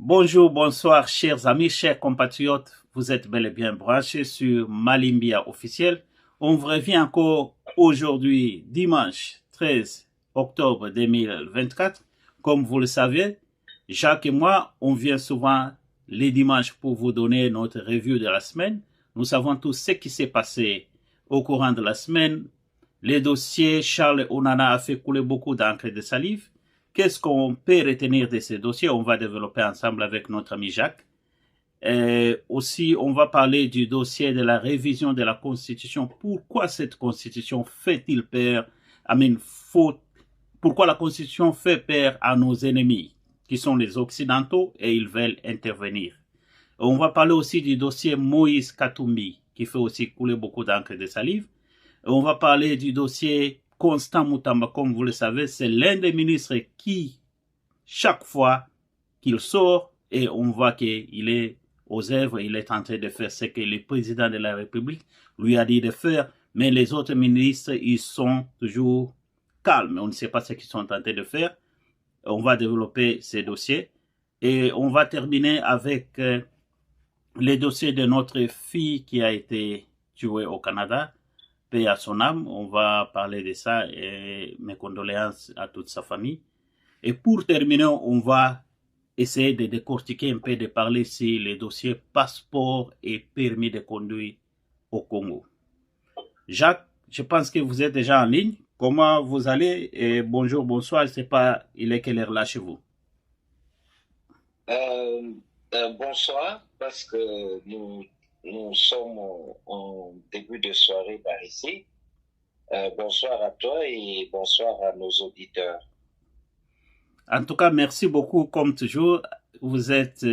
Bonjour, bonsoir, chers amis, chers compatriotes. Vous êtes bel et bien branchés sur Malimbia officiel. On vous revient encore aujourd'hui, dimanche 13 octobre 2024. Comme vous le savez, Jacques et moi, on vient souvent les dimanches pour vous donner notre review de la semaine. Nous savons tous ce qui s'est passé au courant de la semaine. Les dossiers, Charles Onana a fait couler beaucoup d'encre et de salive. Qu'est-ce qu'on peut retenir de ces dossiers? On va développer ensemble avec notre ami Jacques. Aussi, on va parler du dossier de la révision de la Constitution. Pourquoi cette Constitution fait-il peur? Pourquoi la Constitution fait peur à nos ennemis, qui sont les Occidentaux, et ils veulent intervenir? On va parler aussi du dossier Moïse Katumbi, qui fait aussi couler beaucoup d'encre et de salive. On va parler du dossier Constant Moutamba, comme vous le savez, c'est l'un des ministres qui, chaque fois qu'il sort, et on voit qu'il est aux œuvres, il est en train de faire ce que le président de la République lui a dit de faire, mais les autres ministres, ils sont toujours calmes. On ne sait pas ce qu'ils sont en train de faire. On va développer ces dossiers. Et on va terminer avec les dossiers de notre fille qui a été tuée au Canada. Paix à son âme, on va parler de ça et mes condoléances à toute sa famille. Et pour terminer, on va essayer de décortiquer un peu, de parler sur les dossiers passeport et permis de conduire au Congo. Jacques, je pense que vous êtes déjà en ligne. Comment vous allez? Et bonjour, bonsoir, je ne sais pas, il est quelle heure là chez vous? Bonsoir, parce que nous sommes en début de soirée par ici. Bonsoir à toi et bonsoir à nos auditeurs. En tout cas, merci beaucoup, comme toujours. Vous êtes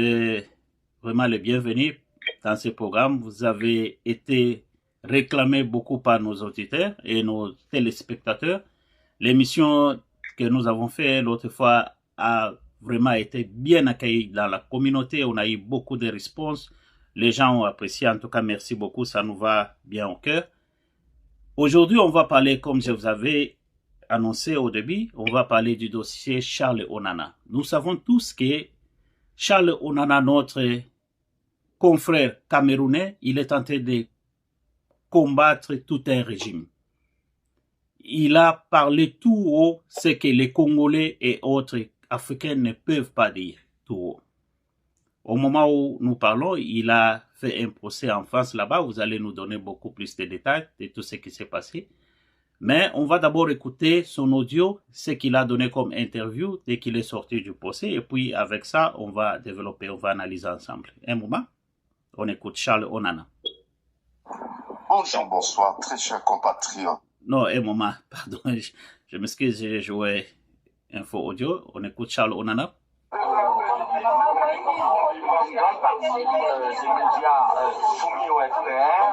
vraiment les bienvenus dans ce programme. Vous avez été réclamé beaucoup par nos auditeurs et nos téléspectateurs. L'émission que nous avons faite l'autre fois a vraiment été bien accueillie dans la communauté. On a eu beaucoup de réponses. Les gens ont apprécié. En tout cas, merci beaucoup. Ça nous va bien au cœur. Aujourd'hui, on va parler, comme je vous avais annoncé au début, on va parler du dossier Charles Onana. Nous savons tous que Charles Onana, notre confrère camerounais, il est en train de combattre tout un régime. Il a parlé tout haut ce que les Congolais et autres Africains ne peuvent pas dire tout haut. Au moment où nous parlons, il a fait un procès en France là-bas. Vous allez nous donner beaucoup plus de détails de tout ce qui s'est passé. Mais on va d'abord écouter son audio, ce qu'il a donné comme interview dès qu'il est sorti du procès. Et puis avec ça, on va développer, on va analyser ensemble. Un moment, on écoute Charles Onana. Bonjour, bonsoir, très chers compatriotes. Non, un moment, pardon, je m'excuse, j'ai joué info audio. On écoute Charles Onana. Une grande partie des médias soumis au FPR,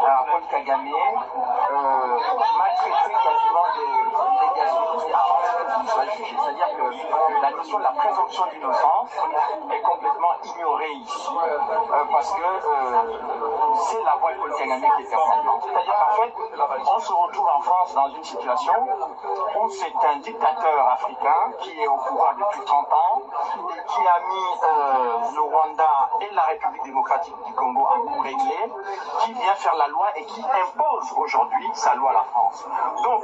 à Paul Kagame, m'a traité quasiment de négation avant qu'il soit jugé. C'est-à-dire que la notion de la présomption d'innocence est complètement ignorée ici, parce que c'est la voix de Paul Kagame qui est importante. C'est-à-dire qu'en fait, on se retrouve en France dans une situation où c'est un dictateur africain qui est au pouvoir depuis 30 ans et qui a mis le Rwanda et la République démocratique du Congo à coup réglé, qui vient faire la loi et qui impose aujourd'hui sa loi à la France. Donc,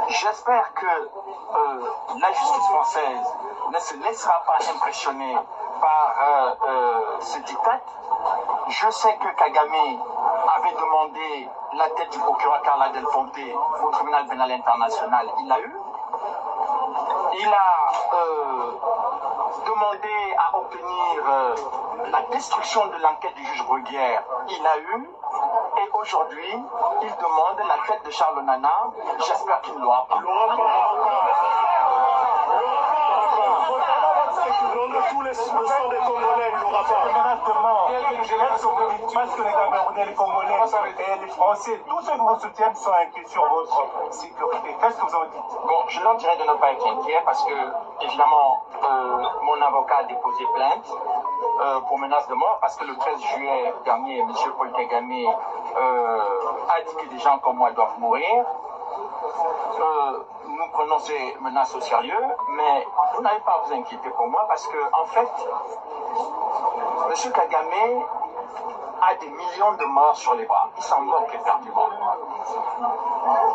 j'espère que la justice française ne se laissera pas impressionner par ce diktat. Je sais que Kagame avait demandé la tête du procureur Carla Del Ponte au tribunal pénal international. Il l'a eu. Il a demandé à obtenir la destruction de l'enquête du juge Bruguière. Il l'a eu. Et aujourd'hui, il demande la tête de Charles Onana. J'espère qu'il ne l'aura pas. Tous les soupçons des Congolais, il n'aura pas. Parce que les Camerounais, les Congolais et les Français, tous ceux qui vous soutiennent sont inquiets sur votre sécurité. Qu'est-ce que vous en dites? Bon, je leur dirais de ne pas être inquiet parce que, évidemment, mon avocat a déposé plainte pour menace de mort parce que le 13 juillet dernier, M. Paul Kagame a dit que des gens comme moi doivent mourir. nous prenons ces menaces au sérieux, mais vous n'avez pas à vous inquiéter pour moi parce que, en fait, M. Kagame a des millions de morts sur les bras. Il s'en moque éperdument.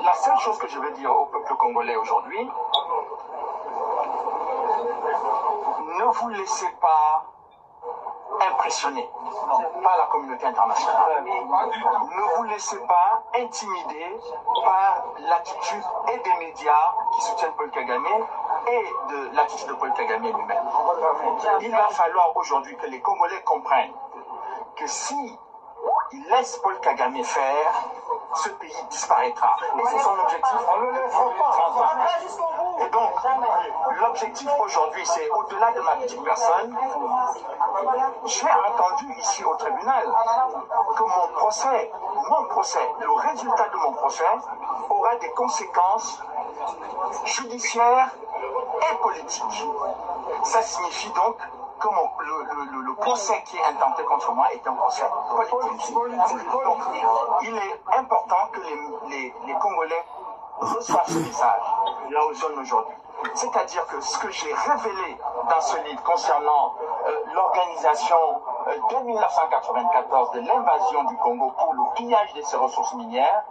La seule chose que je veux dire au peuple congolais aujourd'hui, ne vous laissez pas impressionner par la communauté internationale. Ne vous laissez pas intimider par l'attitude et des médias qui soutiennent Paul Kagame et de l'attitude de Paul Kagame lui-même. Il va falloir aujourd'hui que les Congolais comprennent que si ils laissent Paul Kagame faire, ce pays disparaîtra. Et c'est son objectif. Et donc, l'objectif aujourd'hui, c'est au-delà de ma petite personne, j'ai entendu ici au tribunal que mon procès, le résultat de mon procès aura des conséquences judiciaires et politiques. Ça signifie donc que le procès qui est intenté contre moi est un procès politique. Donc, il est important que les Congolais reçoivent ce message là où ils sont aujourd'hui. C'est-à-dire que ce que j'ai révélé dans ce livre concernant l'organisation dès 1994 de l'invasion du Congo pour le pillage de ses ressources minières,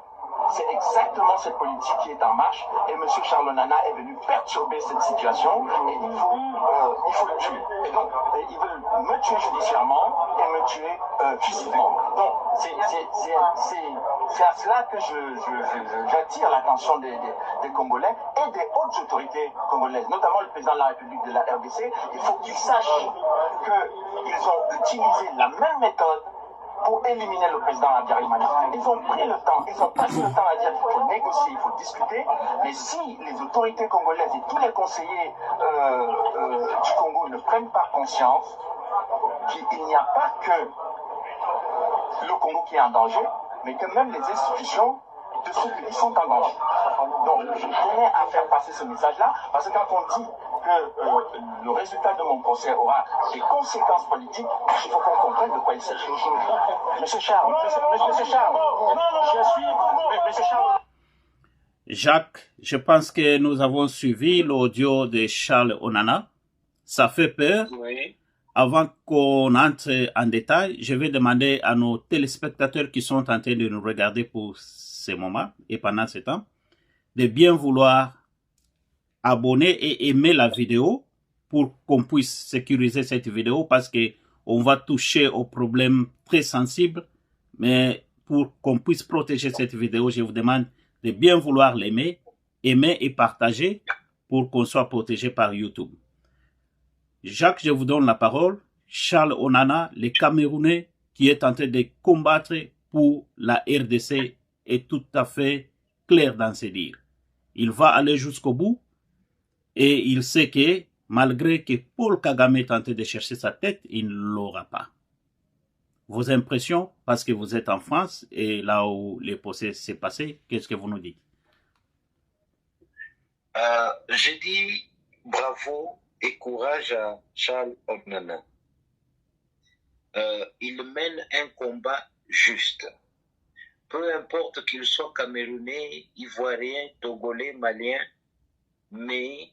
c'est exactement cette politique qui est en marche et M. Charles Onana est venu perturber cette situation et il faut le tuer. Et donc, ils veulent me tuer judiciairement et me tuer physiquement. Donc, c'est à cela que j'attire l'attention des Congolais et des hautes autorités congolaises, notamment le président de la République de la RDC. Il faut qu'ils sachent qu'ils ont utilisé la même méthode pour éliminer le président Habyarimana. Ils ont pris le temps, ils ont passé le temps à dire qu'il faut négocier, il faut discuter, mais si les autorités congolaises et tous les conseillers du Congo ne prennent pas conscience qu'il n'y a pas que le Congo qui est en danger, mais que même les institutions de ce pays sont en danger. Donc, je tenais à faire passer ce message-là, parce que quand on dit que le résultat de mon procès aura des conséquences politiques, il faut qu'on comprenne de quoi il s'agit. Monsieur Charles, Monsieur Charles. Jacques, je pense que nous avons suivi l'audio de Charles Onana. Ça fait peur. Oui. Avant qu'on entre en détail, je vais demander à nos téléspectateurs qui sont en train de nous regarder pour ce moment et pendant ce temps, de bien vouloir abonner et aimer la vidéo pour qu'on puisse sécuriser cette vidéo parce que on va toucher aux problèmes très sensibles, mais pour qu'on puisse protéger cette vidéo, je vous demande de bien vouloir l'aimer, aimer et partager pour qu'on soit protégé par YouTube. Jacques, je vous donne la parole. Charles Onana, le Camerounais qui est en train de combattre pour la RDC, est tout à fait clair dans ses dires. Il va aller jusqu'au bout et il sait que malgré que Paul Kagame est en train de chercher sa tête, il ne l'aura pas. Vos impressions, parce que vous êtes en France et là où le procès s'est passé, qu'est-ce que vous nous dites? Je dis bravo et courage à Charles Onana. Il mène un combat juste. Peu importe qu'il soit camerounais, ivoirien, togolais, malien, mais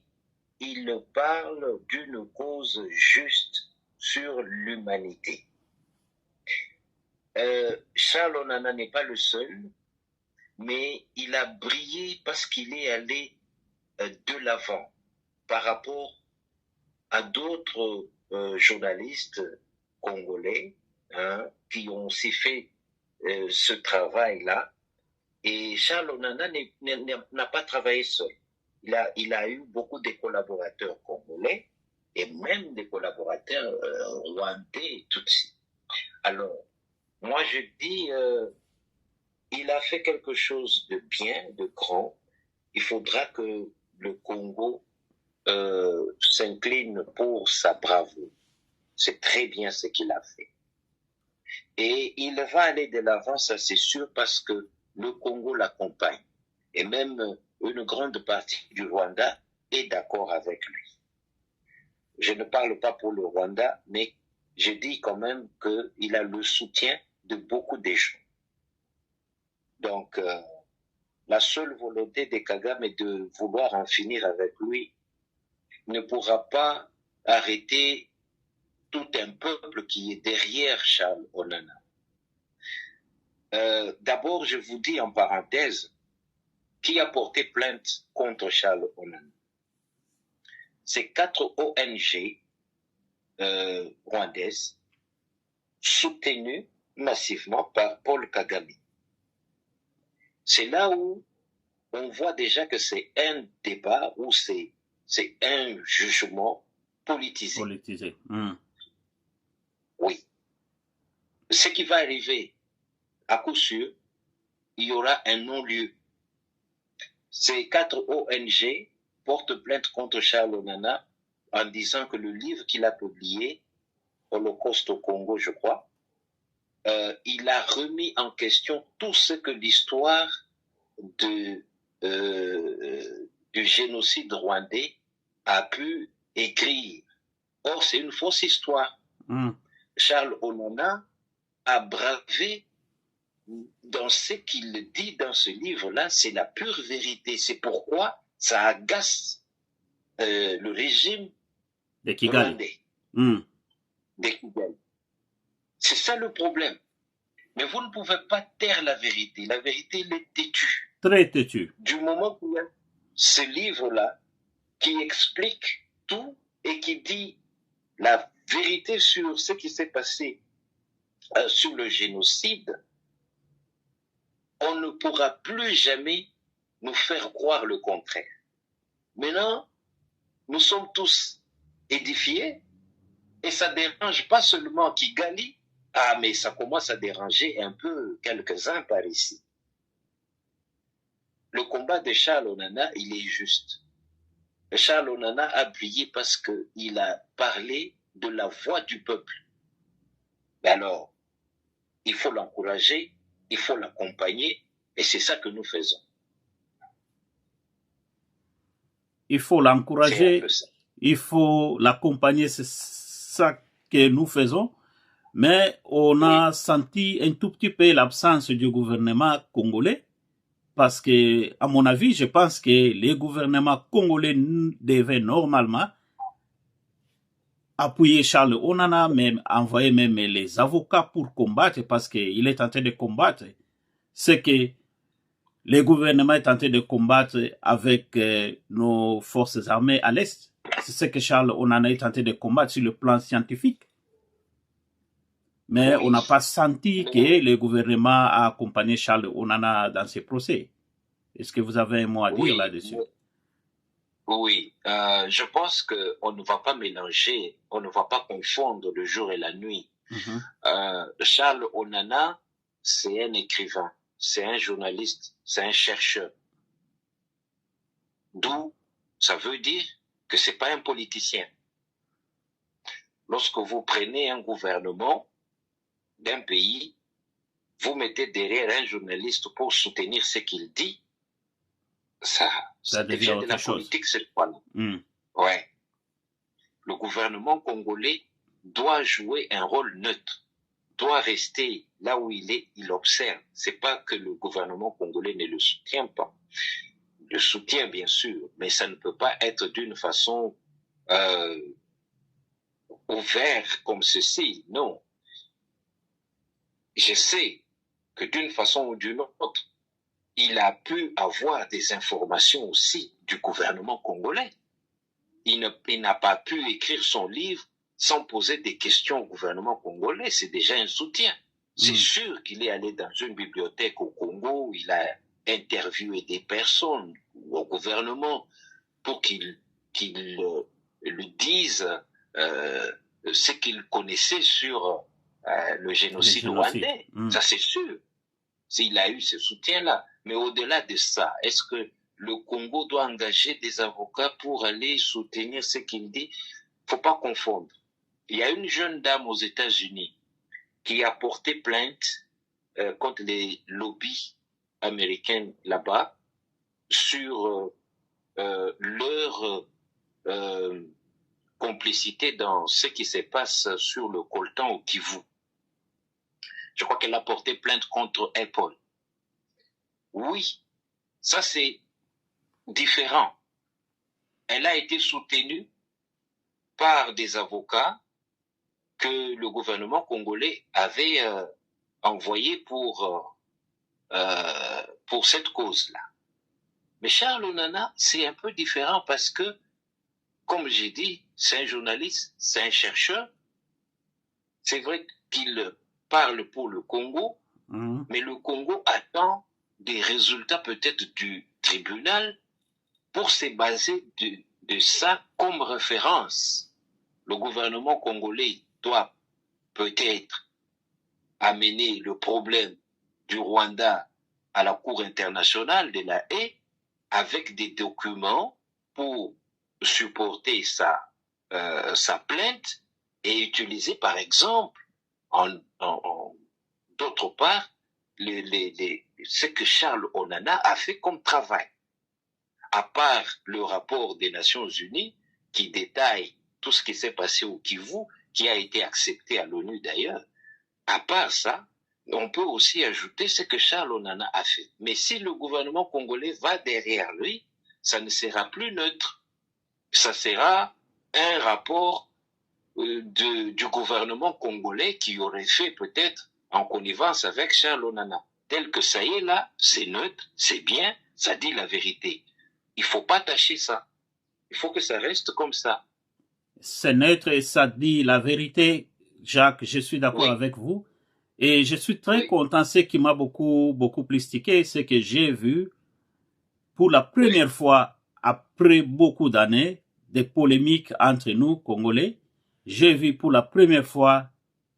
il parle d'une cause juste sur l'humanité. Charles Onana n'est pas le seul, mais il a brillé parce qu'il est allé de l'avant par rapport à d'autres journalistes congolais qui ont aussi fait ce travail-là. Et Charles Onana n'a pas travaillé seul. Il a eu beaucoup de collaborateurs congolais et même des collaborateurs rwandais et tutsis. Alors, moi je dis, il a fait quelque chose de bien, de grand. Il faudra que le Congo s'incline pour sa bravoure. C'est très bien ce qu'il a fait. Et il va aller de l'avant, ça c'est sûr, parce que le Congo l'accompagne. Et même une grande partie du Rwanda est d'accord avec lui. Je ne parle pas pour le Rwanda, mais je dis quand même qu'il a le soutien de beaucoup de gens. Donc, la seule volonté de Kagame est de vouloir en finir avec lui, ne pourra pas arrêter tout un peuple qui est derrière Charles Onana. D'abord, je vous dis en parenthèse, qui a porté plainte contre Charles Onana? C'est 4 ONG rwandaises soutenues massivement par Paul Kagame. C'est là où on voit déjà que c'est un débat ou c'est un jugement politisé. Politisé. Oui. Ce qui va arriver, à coup sûr, il y aura un non-lieu. Ces 4 ONG portent plainte contre Charles Onana en disant que le livre qu'il a publié, Holocauste au Congo, je crois, il a remis en question tout ce que l'histoire du génocide rwandais a pu écrire. Or, c'est une fausse histoire. Charles Onana a bravé dans ce qu'il dit dans ce livre-là, c'est la pure vérité. C'est pourquoi ça agace le régime de Kigali. rwandais. De Kigali. C'est ça le problème. Mais vous ne pouvez pas taire la vérité. La vérité, elle est têtue. Très têtue. Du moment qu'il y a ce livre-là qui explique tout et qui dit la vérité sur ce qui s'est passé sur le génocide, on ne pourra plus jamais nous faire croire le contraire. Maintenant, nous sommes tous édifiés et ça dérange pas seulement Kigali, mais ça commence à déranger un peu quelques-uns par ici. Le combat de Charles Onana, il est juste. Charles Onana a brillé parce qu'il a parlé de la voix du peuple. Alors, il faut l'encourager, il faut l'accompagner, et c'est ça que nous faisons. Il faut l'encourager, il faut l'accompagner, c'est ça que nous faisons. Mais on a senti un tout petit peu l'absence du gouvernement congolais. Parce que, à mon avis, je pense que les gouvernements congolais devaient normalement appuyer Charles Onana, même envoyer même les avocats pour combattre, parce qu'il est en train de combattre ce que le gouvernement est en train de combattre avec nos forces armées à l'Est. C'est ce que Charles Onana est en train de combattre sur le plan scientifique. Mais on n'a pas senti que le gouvernement a accompagné Charles Onana dans ces procès. Est-ce que vous avez un mot à dire là-dessus? Oui, je pense qu'on ne va pas mélanger, on ne va pas confondre le jour et la nuit. Charles Onana, c'est un écrivain, c'est un journaliste, c'est un chercheur. D'où ça veut dire que c'est pas un politicien. Lorsque vous prenez un gouvernement d'un pays, vous mettez derrière un journaliste pour soutenir ce qu'il dit, ça devient de la politique cette fois-là. Ouais. Le gouvernement congolais doit jouer un rôle neutre, doit rester là où il est, il observe. C'est pas que le gouvernement congolais ne le soutient pas. Il le soutient bien sûr, mais ça ne peut pas être d'une façon ouverte comme ceci, non. Je sais que d'une façon ou d'une autre, il a pu avoir des informations aussi du gouvernement congolais. Il n'a pas pu écrire son livre sans poser des questions au gouvernement congolais. C'est déjà un soutien. C'est sûr qu'il est allé dans une bibliothèque au Congo, il a interviewé des personnes au gouvernement pour qu'ils lui disent ce qu'il connaissait sur le génocide rwandais. Ça, c'est sûr. S'il a eu ce soutien-là. Mais au-delà de ça, est-ce que le Congo doit engager des avocats pour aller soutenir ce qu'il dit? Faut pas confondre. Il y a une jeune dame aux États-Unis qui a porté plainte contre les lobbies américains là-bas sur leur complicité dans ce qui se passe sur le coltan au Kivu. Je crois qu'elle a porté plainte contre Apple. Oui, Ça, c'est différent. Elle a été soutenue par des avocats que le gouvernement congolais avait envoyés pour cette cause-là. Mais Charles Onana, c'est un peu différent parce que, comme j'ai dit, c'est un journaliste, c'est un chercheur. C'est vrai qu'il parle pour le Congo, mais le Congo attend des résultats peut-être du tribunal pour se baser de ça comme référence. Le gouvernement congolais doit peut-être amener le problème du Rwanda à la Cour internationale de la Haye avec des documents pour supporter sa plainte et utiliser par exemple d'autre part ce que Charles Onana a fait comme travail. À part le rapport des Nations Unies qui détaille tout ce qui s'est passé au Kivu, qui a été accepté à l'ONU d'ailleurs, à part ça, on peut aussi ajouter ce que Charles Onana a fait. Mais si le gouvernement congolais va derrière lui, ça ne sera plus neutre. Ça sera un rapport du gouvernement congolais qui aurait fait peut-être en connivence avec Charles Onana. Tel que ça y est là, c'est neutre, c'est bien, ça dit la vérité. Il ne faut pas tâcher ça. Il faut que ça reste comme ça. C'est neutre et ça dit la vérité. Jacques, je suis d'accord avec vous. Et je suis très content. Ce qui m'a beaucoup plus tiqué, c'est que j'ai vu pour la première fois, après beaucoup d'années, des polémiques entre nous, Congolais, j'ai vu pour la première fois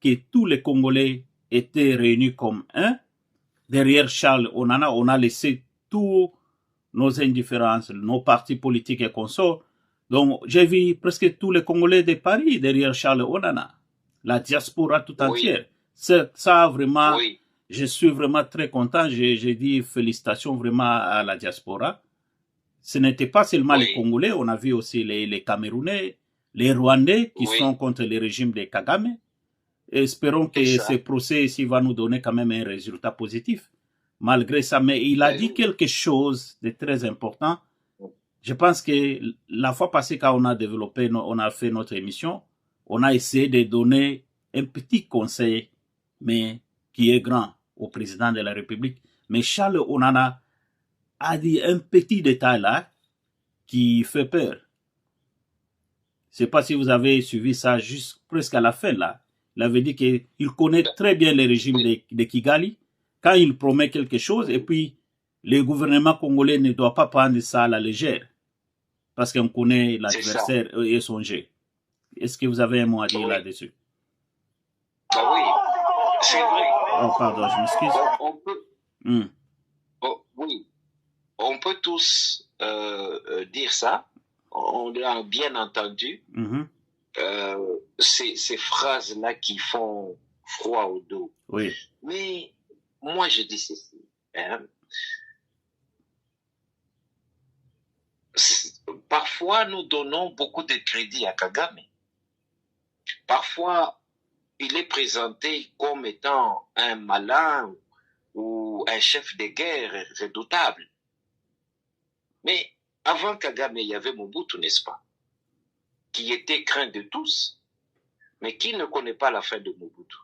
que tous les Congolais étaient réunis comme un. Derrière Charles Onana, on a laissé tous nos indifférences, nos partis politiques et consorts. Donc, j'ai vu presque tous les Congolais de Paris derrière Charles Onana. La diaspora tout entière. Ça, vraiment, je suis vraiment très content. J'ai dit félicitations vraiment à la diaspora. Ce n'était pas seulement les Congolais, on a vu aussi les Camerounais, les Rwandais qui sont contre le régime de Kagame. Et espérons que ce procès ici va nous donner quand même un résultat positif. Malgré ça, mais il a dit quelque chose de très important. Je pense que la fois passée, quand on a fait notre émission, on a essayé de donner un petit conseil, mais qui est grand au président de la République. Mais Charles Onana a dit un petit détail là qui fait peur. Je ne sais pas si vous avez suivi ça juste presque à la fin là. Il avait dit qu'il connaît très bien le régime de Kigali. Quand il promet quelque chose, et puis le gouvernement congolais ne doit pas prendre ça à la légère. Parce qu'on connaît l'adversaire et son jeu. Est-ce que vous avez un mot à dire là-dessus? Ah oui, c'est vrai. Oh, pardon, je m'excuse. On peut, oui, on peut tous dire ça. On l'a bien entendu. Ces phrases-là qui font froid au dos. Oui. Mais moi, je dis ceci. Parfois, nous donnons beaucoup de crédit à Kagame. Parfois, il est présenté comme étant un malin ou un chef de guerre redoutable. Mais avant Kagame, il y avait Mobutu, n'est-ce pas? Qui était craint de tous. Mais qui ne connaît pas la fin de Mobutu?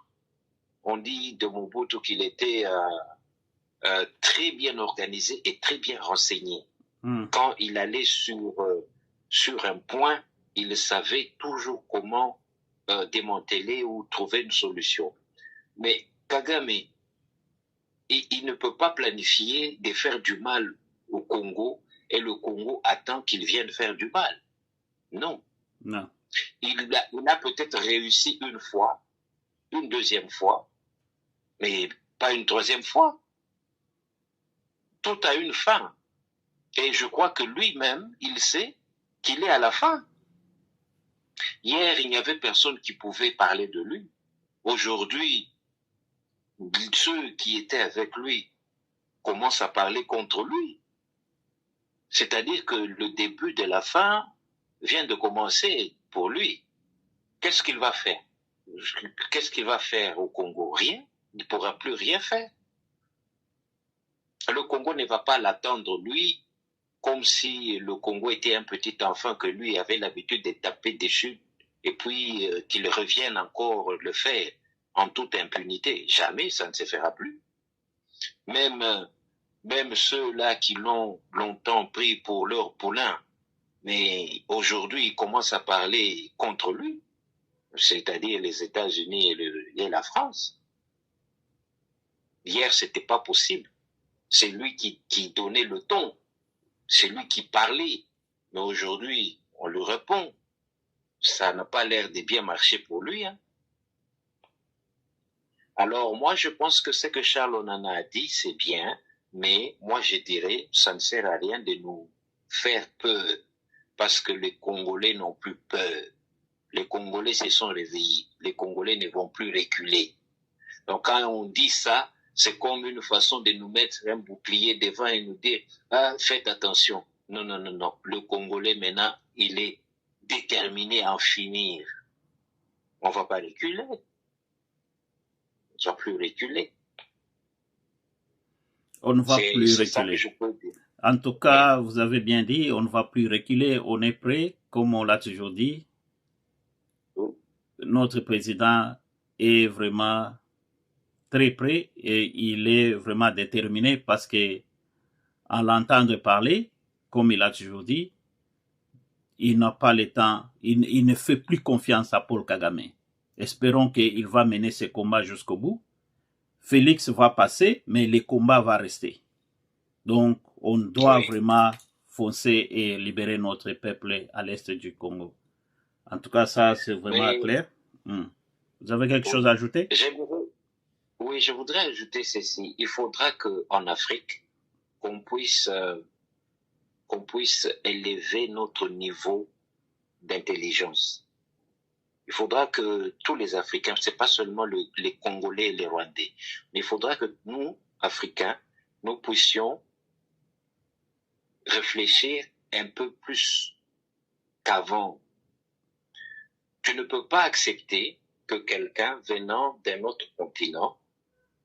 On dit de Mobutu qu'il était très bien organisé et très bien renseigné. Quand il allait sur un point, il savait toujours comment démanteler ou trouver une solution. Mais Kagame, il ne peut pas planifier de faire du mal au Congo et le Congo attend qu'il vienne faire du mal. Non. Non. Il a peut-être réussi une fois, une deuxième fois, mais pas une troisième fois. Tout a une fin. Et je crois que lui-même, il sait qu'il est à la fin. Hier, il n'y avait personne qui pouvait parler de lui. Aujourd'hui, ceux qui étaient avec lui commencent à parler contre lui. C'est-à-dire que le début de la fin vient de commencer pour lui. Qu'est-ce qu'il va faire? Qu'est-ce qu'il va faire au Congo? Rien. Il ne pourra plus rien faire. Le Congo ne va pas l'attendre, lui, comme si le Congo était un petit enfant que lui avait l'habitude de taper dessus et puis qu'il revienne encore le faire en toute impunité. Jamais ça ne se fera plus. Même ceux-là qui l'ont longtemps pris pour leur poulain, mais aujourd'hui ils commencent à parler contre lui, c'est-à-dire les États-Unis et la France. Hier, c'était pas possible. C'est lui qui donnait le ton. C'est lui qui parlait. Mais aujourd'hui, on lui répond. Ça n'a pas l'air de bien marcher pour lui. Hein. Alors, moi, je pense que ce que Charles Onana a dit, c'est bien. Mais moi, je dirais, ça ne sert à rien de nous faire peur. Parce que les Congolais n'ont plus peur. Les Congolais se sont réveillés. Les Congolais ne vont plus reculer. Donc, quand on dit ça, c'est comme une façon de nous mettre un bouclier devant et nous dire ah, faites attention. Non, non, non, non. Le Congolais, maintenant, il est déterminé à en finir. On ne va pas reculer. On ne va plus reculer. On ne va plus reculer. En tout cas, vous avez bien dit, on ne va plus reculer. On est prêt, comme on l'a toujours dit. Notre président est vraiment très près et il est vraiment déterminé parce que en l'entendre parler, comme il a toujours dit, il n'a pas le temps, il ne fait plus confiance à Paul Kagame. Espérons qu'il va mener ce combat jusqu'au bout. Félix va passer, mais le combat va rester. Donc, on doit vraiment foncer et libérer notre peuple à l'est du Congo. En tout cas, ça, c'est vraiment clair. Vous avez quelque chose à ajouter? Oui, je voudrais ajouter ceci. Il faudra qu'en Afrique, qu'on puisse élever notre niveau d'intelligence. Il faudra que tous les Africains, c'est pas seulement les Congolais et les Rwandais, mais il faudra que nous, Africains, nous puissions réfléchir un peu plus qu'avant. Tu ne peux pas accepter que quelqu'un venant d'un autre continent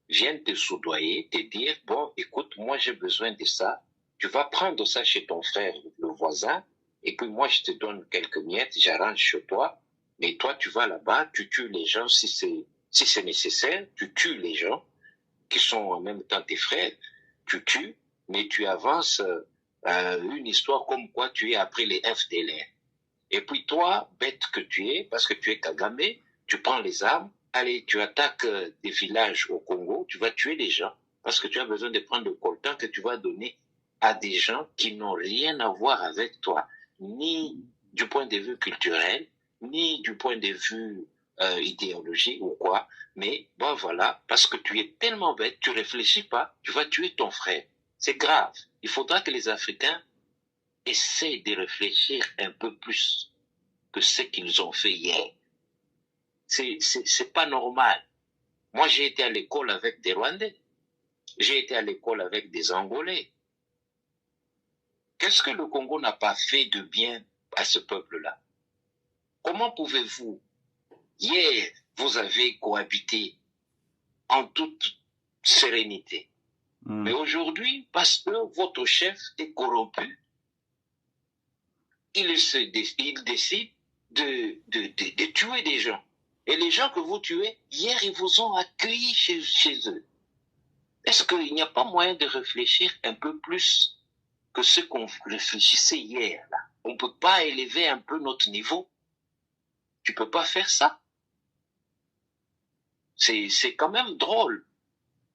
vienne te soudoyer, te dire, bon, écoute, moi j'ai besoin de ça, tu vas prendre ça chez ton frère, le voisin, et puis moi je te donne quelques miettes, j'arrange chez toi, mais toi tu vas là-bas, tu tues les gens si c'est nécessaire, tu tues les gens qui sont en même temps tes frères, tu tues, mais tu avances une histoire comme quoi tu es après les FDLR. Et puis toi, bête que tu es, parce que tu es Kagame, tu prends les armes, allez, tu attaques des villages au Congo, tu vas tuer les gens, parce que tu as besoin de prendre le coltan que tu vas donner à des gens qui n'ont rien à voir avec toi, ni du point de vue culturel, ni du point de vue idéologique ou quoi, mais bon voilà, parce que tu es tellement bête, tu réfléchis pas, tu vas tuer ton frère. C'est grave. Il faudra que les Africains essaient de réfléchir un peu plus que ce qu'ils ont fait hier. C'est pas normal. Moi, j'ai été à l'école avec des Rwandais. J'ai été à l'école avec des Angolais. Qu'est-ce que le Congo n'a pas fait de bien à ce peuple-là? Comment pouvez-vous? Hier, vous avez cohabité en toute sérénité. Mais aujourd'hui, parce que votre chef est corrompu, il décide de tuer des gens. Et les gens que vous tuez, hier, ils vous ont accueillis chez eux. Est-ce qu'il n'y a pas moyen de réfléchir un peu plus que ce qu'on réfléchissait hier, là? On ne peut pas élever un peu notre niveau? Tu ne peux pas faire ça? C'est quand même drôle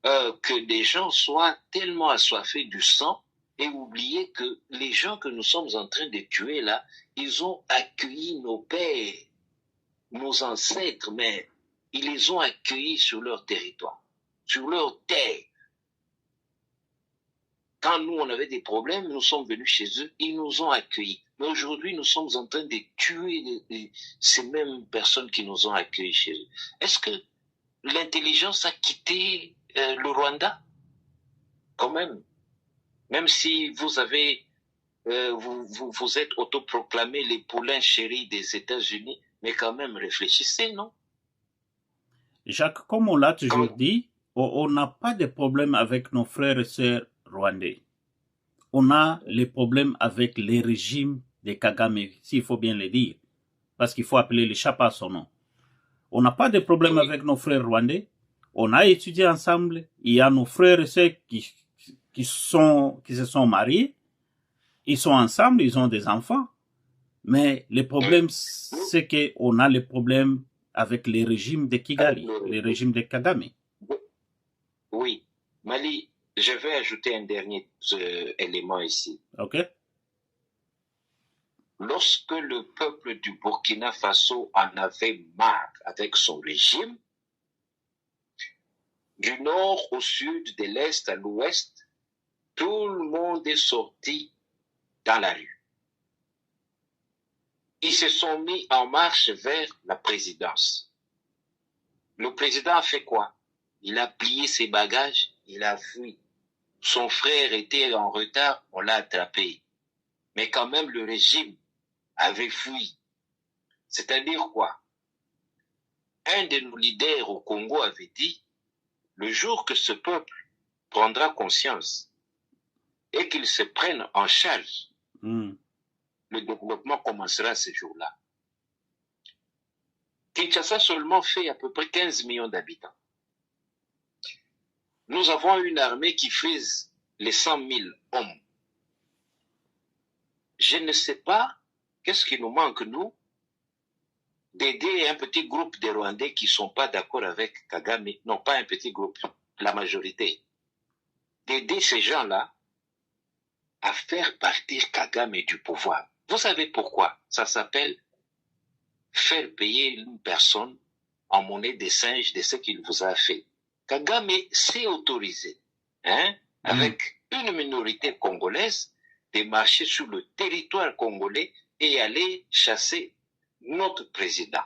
que des gens soient tellement assoiffés du sang et oublier que les gens que nous sommes en train de tuer là, ils ont accueilli nos pères, nos ancêtres, mais ils les ont accueillis sur leur territoire, sur leur terre. Quand nous, on avait des problèmes, nous sommes venus chez eux, ils nous ont accueillis. Mais aujourd'hui, nous sommes en train de tuer ces mêmes personnes qui nous ont accueillis chez eux. Est-ce que l'intelligence a quitté le Rwanda? Quand même. Même si vous avez, vous êtes autoproclamés les poulains chéris des États-Unis, mais quand même réfléchissez, non? Jacques, comme on l'a toujours dit, on n'a pas de problème avec nos frères et sœurs rwandais. On a les problèmes avec les régimes de Kagame, s'il faut bien le dire, parce qu'il faut appeler le chat par son nom. On n'a pas de problème avec nos frères rwandais. On a étudié ensemble. Il y a nos frères et sœurs qui se sont mariés. Ils sont ensemble, ils ont des enfants. Mais le problème, c'est qu'on a les problèmes avec les régimes de Kigali, les régimes de Kagame. Oui. Mali, je vais ajouter un dernier élément ici. OK. Lorsque le peuple du Burkina Faso en avait marre avec son régime, du nord au sud, de l'est à l'ouest, tout le monde est sorti dans la rue. Ils se sont mis en marche vers la présidence. Le président a fait quoi? Il a plié ses bagages, il a fui. Son frère était en retard, on l'a attrapé. Mais quand même, le régime avait fui. C'est-à-dire quoi? Un de nos leaders au Congo avait dit, le jour que ce peuple prendra conscience et qu'il se prenne en charge, le développement commencera ce jour-là. Kinshasa seulement fait à peu près 15 millions d'habitants. Nous avons une armée qui frise les 100 000 hommes. Je ne sais pas qu'est-ce qui nous manque, nous, d'aider un petit groupe de Rwandais qui ne sont pas d'accord avec Kagame, non pas un petit groupe, la majorité, d'aider ces gens-là à faire partir Kagame du pouvoir. Vous savez pourquoi? Ça s'appelle faire payer une personne en monnaie des singes de ce qu'il vous a fait. Kagame s'est autorisé, avec une minorité congolaise, de marcher sur le territoire congolais et aller chasser notre président.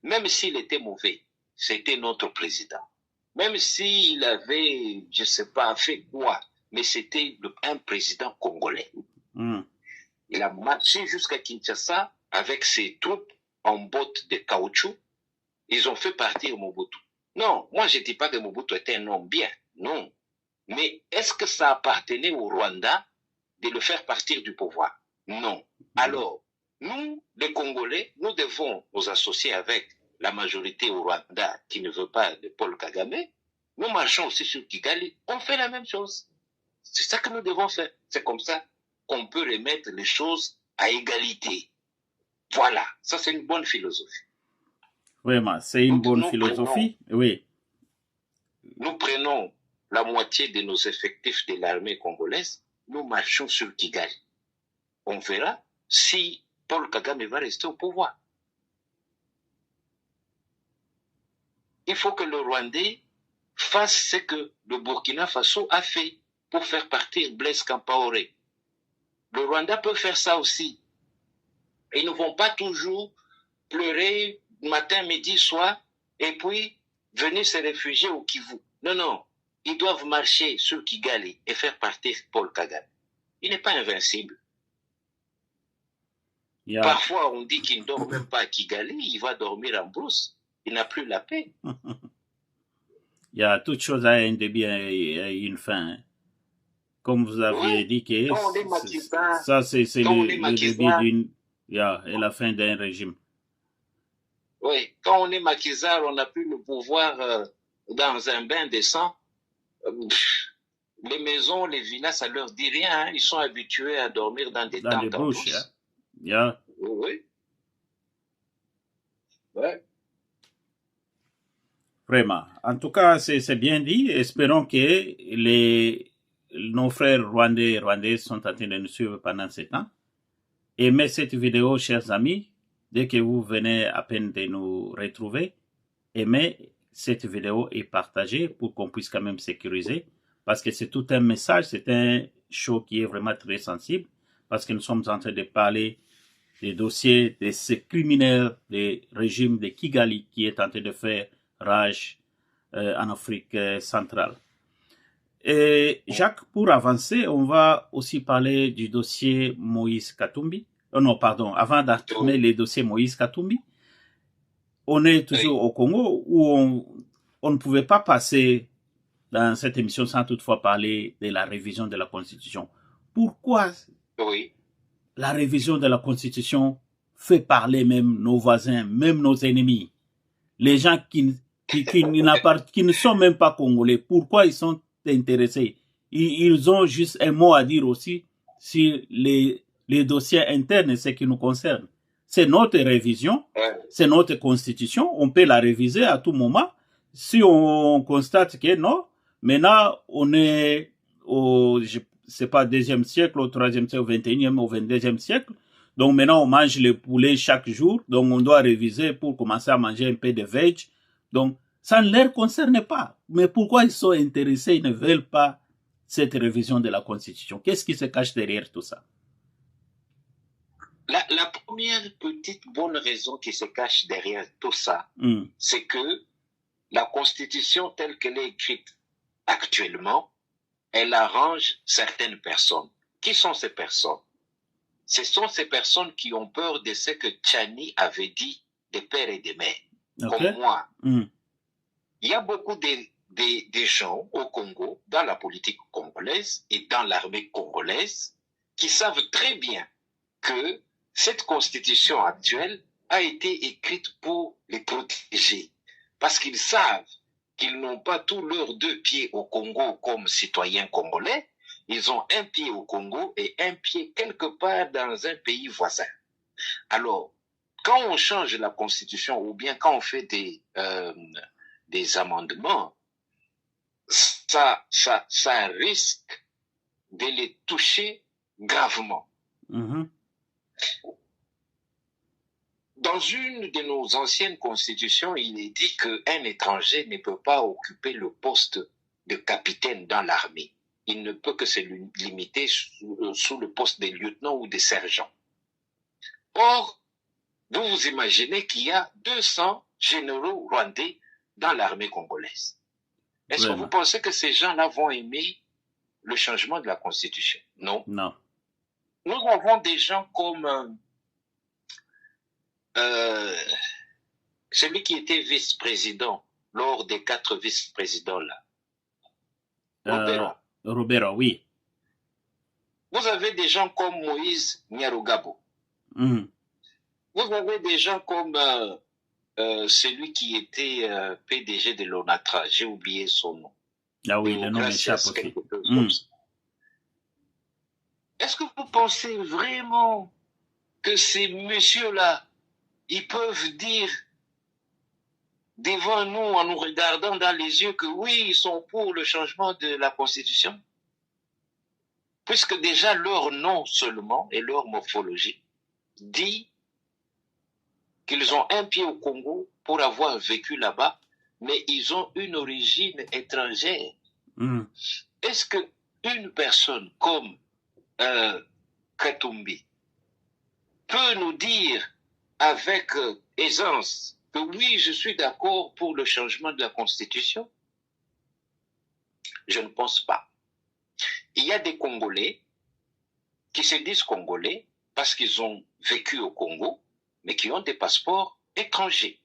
Même s'il était mauvais, c'était notre président. Même s'il avait, je ne sais pas, fait quoi, mais c'était un président congolais. Il a marché jusqu'à Kinshasa avec ses troupes en bottes de caoutchouc. Ils ont fait partir Mobutu. Non, moi je ne dis pas que Mobutu était un homme bien, non. Mais est-ce que ça appartenait au Rwanda de le faire partir du pouvoir? Non. Alors, nous, les Congolais, nous devons nous associer avec la majorité au Rwanda qui ne veut pas de Paul Kagame. Nous marchons aussi sur Kigali, on fait la même chose. C'est ça que nous devons faire. C'est comme ça qu'on peut remettre les choses à égalité. Voilà, ça c'est une bonne philosophie. Vraiment, c'est une bonne philosophie, oui. Nous prenons la moitié de nos effectifs de l'armée congolaise, nous marchons sur Kigali. On verra si Paul Kagame va rester au pouvoir. Il faut que le Rwandais fasse ce que le Burkina Faso a fait pour faire partir Blaise Compaoré. Le Rwanda peut faire ça aussi. Ils ne vont pas toujours pleurer matin, midi, soir, et puis venir se réfugier au Kivu. Non, non. Ils doivent marcher sur Kigali et faire partir Paul Kagame. Il n'est pas invincible. Parfois, on dit qu'il ne dort même pas à Kigali, il va dormir en brousse. Il n'a plus la paix. Il y a toute chose à un début et une fin. Comme vous avez dit que ça, c'est le début et la fin d'un régime. Oui, quand on est maquisard, on n'a plus le pouvoir dans un bain de sang. Les maisons, les villas, ça leur dit rien. Ils sont habitués à dormir dans des tentes en brousse. Oui. Ouais. Vraiment. En tout cas, c'est bien dit. Espérons que nos frères rwandais et rwandaises sont en train de nous suivre pendant ce temps. Aimez cette vidéo, chers amis. Dès que vous venez à peine de nous retrouver, aimez cette vidéo et partagez pour qu'on puisse quand même sécuriser. Parce que c'est tout un message, c'est un show qui est vraiment très sensible. Parce que nous sommes en train de parler des dossiers de ces criminels des régimes de Kigali qui est en train de faire rage en Afrique centrale. Et Jacques, pour avancer, on va aussi parler du dossier Moïse Katumbi. Non, pardon, avant d'entamer les dossiers Moïse Katumbi, on est toujours au Congo où on ne pouvait pas passer dans cette émission sans toutefois parler de la révision de la Constitution. Pourquoi Oui. la révision de la Constitution fait parler même nos voisins, même nos ennemis, les gens qui ne sont même pas congolais? Pourquoi ils sont intéressés? Ils ont juste un mot à dire aussi sur les dossiers internes, ce qui nous concerne. C'est notre révision, c'est notre constitution, on peut la réviser à tout moment. Si on constate que non, maintenant on est au, je sais pas, 2e siècle, au 3e siècle, au 21e, au 22e siècle. Donc maintenant on mange le poulet chaque jour, donc on doit réviser pour commencer à manger un peu de veg. Donc ça ne leur concerne pas. Mais pourquoi ils sont intéressés, ils ne veulent pas cette révision de la Constitution? Qu'est-ce qui se cache derrière tout ça? La première petite bonne raison qui se cache derrière tout ça, c'est que la Constitution telle qu'elle est écrite actuellement, elle arrange certaines personnes. Qui sont ces personnes? Ce sont ces personnes qui ont peur de ce que Tchani avait dit des pères et des mères, comme moi. Il y a beaucoup de gens au Congo, dans la politique congolaise et dans l'armée congolaise, qui savent très bien que cette constitution actuelle a été écrite pour les protéger. Parce qu'ils savent qu'ils n'ont pas tous leurs 2 pieds au Congo comme citoyens congolais. Ils ont un pied au Congo et un pied quelque part dans un pays voisin. Alors, quand on change la constitution ou bien quand on fait des amendements, ça risque de les toucher gravement. Dans une de nos anciennes constitutions, il est dit qu'un étranger ne peut pas occuper le poste de capitaine dans l'armée. Il ne peut que se limiter sous le poste de lieutenant ou de sergent. Or, vous vous imaginez qu'il y a 200 généraux rwandais dans l'armée congolaise. Est-ce que vous pensez que ces gens-là vont aimer le changement de la Constitution? Non. Non. Nous avons des gens comme celui qui était vice-président lors des 4 vice-présidents-là. Robert, oui. Vous avez des gens comme Moïse Nyarugabo. Vous avez des gens comme celui qui était PDG de l'ONATRA. J'ai oublié son nom. Ah oui, le nom m'échappe aussi. Est-ce que vous pensez vraiment que ces messieurs-là, ils peuvent dire devant nous, en nous regardant dans les yeux, que oui, ils sont pour le changement de la Constitution? Puisque déjà leur nom seulement et leur morphologie dit qu'ils ont un pied au Congo pour avoir vécu là-bas, mais ils ont une origine étrangère. Est-ce qu'une personne comme Katumbi peut nous dire avec aisance que oui, je suis d'accord pour le changement de la Constitution? Je ne pense pas. Il y a des Congolais qui se disent Congolais parce qu'ils ont vécu au Congo, mais qui ont des passeports étrangers.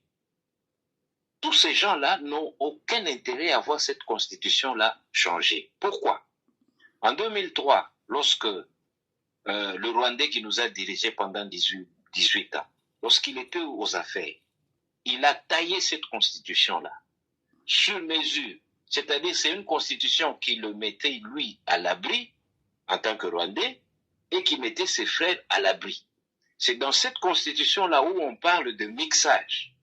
Tous ces gens-là n'ont aucun intérêt à voir cette Constitution-là changer. Pourquoi? En 2003, lorsque le Rwandais qui nous a dirigés pendant 18 ans, lorsqu'il était aux affaires, il a taillé cette Constitution-là sur mesure. C'est-à-dire, c'est une Constitution qui le mettait, lui, à l'abri, en tant que Rwandais, et qui mettait ses frères à l'abri. C'est dans cette Constitution-là où on parle de mixage.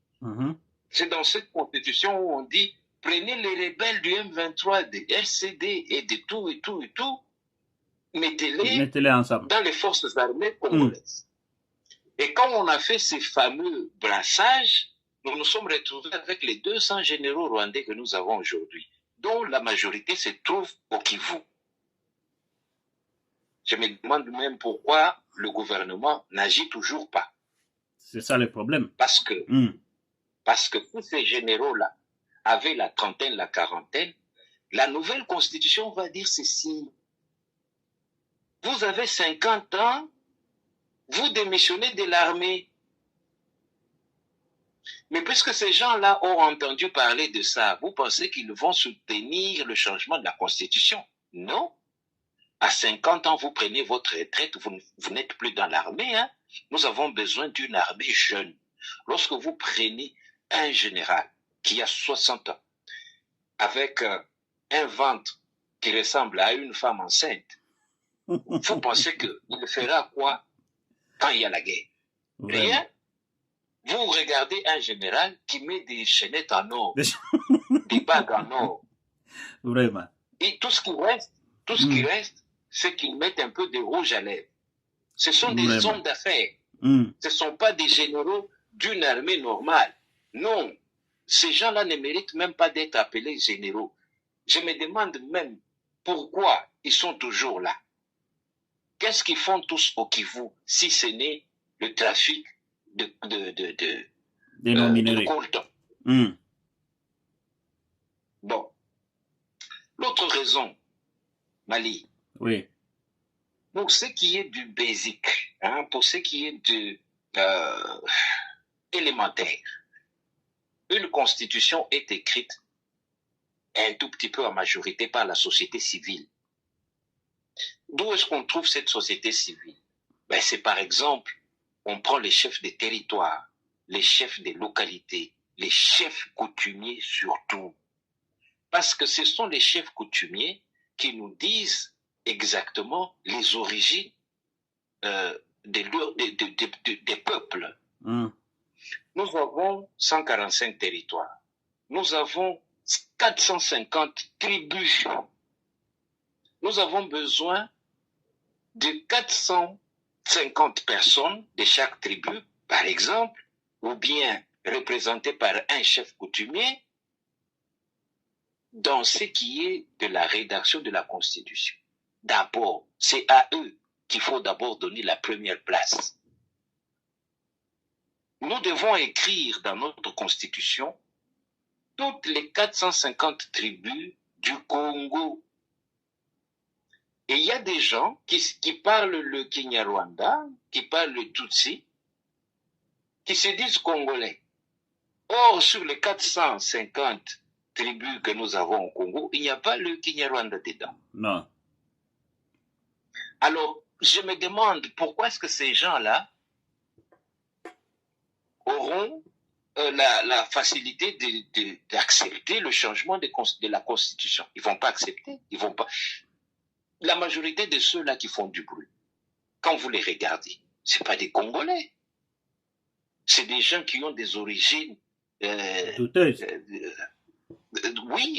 C'est dans cette Constitution où on dit, prenez les rebelles du M23, des RCD et de tout et tout et tout, mettez-les ensemble dans les forces armées congolaises. Et quand on a fait ces fameux brassages, nous nous sommes retrouvés avec les 200 généraux rwandais que nous avons aujourd'hui, dont la majorité se trouve au Kivu. Je me demande même pourquoi le gouvernement n'agit toujours pas. C'est ça le problème. Parce que tous ces généraux-là avaient la trentaine, la quarantaine. La nouvelle constitution va dire ceci. Vous avez 50 ans, vous démissionnez de l'armée. Mais puisque ces gens-là ont entendu parler de ça, vous pensez qu'ils vont soutenir le changement de la Constitution? Non. À 50 ans, vous prenez votre retraite, vous n'êtes plus dans l'armée. Hein? Nous avons besoin d'une armée jeune. Lorsque vous prenez un général qui a 60 ans, avec un ventre qui ressemble à une femme enceinte, vous pensez qu'il fera quoi quand il y a la guerre? Rien. Vous regardez un général qui met des chaînettes en or, des bagues en or. Vraiment. Et tout ce qui reste, c'est qu'ils mettent un peu de rouge à lèvres. Ce sont des hommes d'affaires. Ce ne sont pas des généraux d'une armée normale. Non, ces gens-là ne méritent même pas d'être appelés généraux. Je me demande même pourquoi ils sont toujours là. Qu'est-ce qu'ils font tous au Kivu si ce n'est le trafic de coltan? Bon. L'autre raison, Mali. Oui. Pour ce qui est du basic, hein, pour ce qui est de élémentaire, une constitution est écrite un tout petit peu en majorité par la société civile. D'où est-ce qu'on trouve cette société civile? Ben, c'est par exemple, on prend les chefs des territoires, les chefs des localités, les chefs coutumiers surtout. Parce que ce sont les chefs coutumiers qui nous disent exactement les origines des peuples. Nous avons 145 territoires. Nous avons 450 tribus. Nous avons besoin de 450 personnes de chaque tribu, par exemple, ou bien représentées par un chef coutumier, dans ce qui est de la rédaction de la Constitution. D'abord, c'est à eux qu'il faut d'abord donner la première place. Nous devons écrire dans notre Constitution toutes les 450 tribus du Congo. Et il y a des gens qui parlent le Kinyarwanda, qui parlent le Tutsi, qui se disent congolais. Or, sur les 450 tribus que nous avons au Congo, il n'y a pas le Kinyarwanda dedans. Non. Alors, je me demande pourquoi est-ce que ces gens-là auront la facilité d'accepter le changement de la Constitution. Ils ne vont pas accepter. Ils vont pas. La majorité de ceux-là qui font du bruit, quand vous les regardez, ce n'est pas des Congolais. C'est des gens qui ont des origines oui,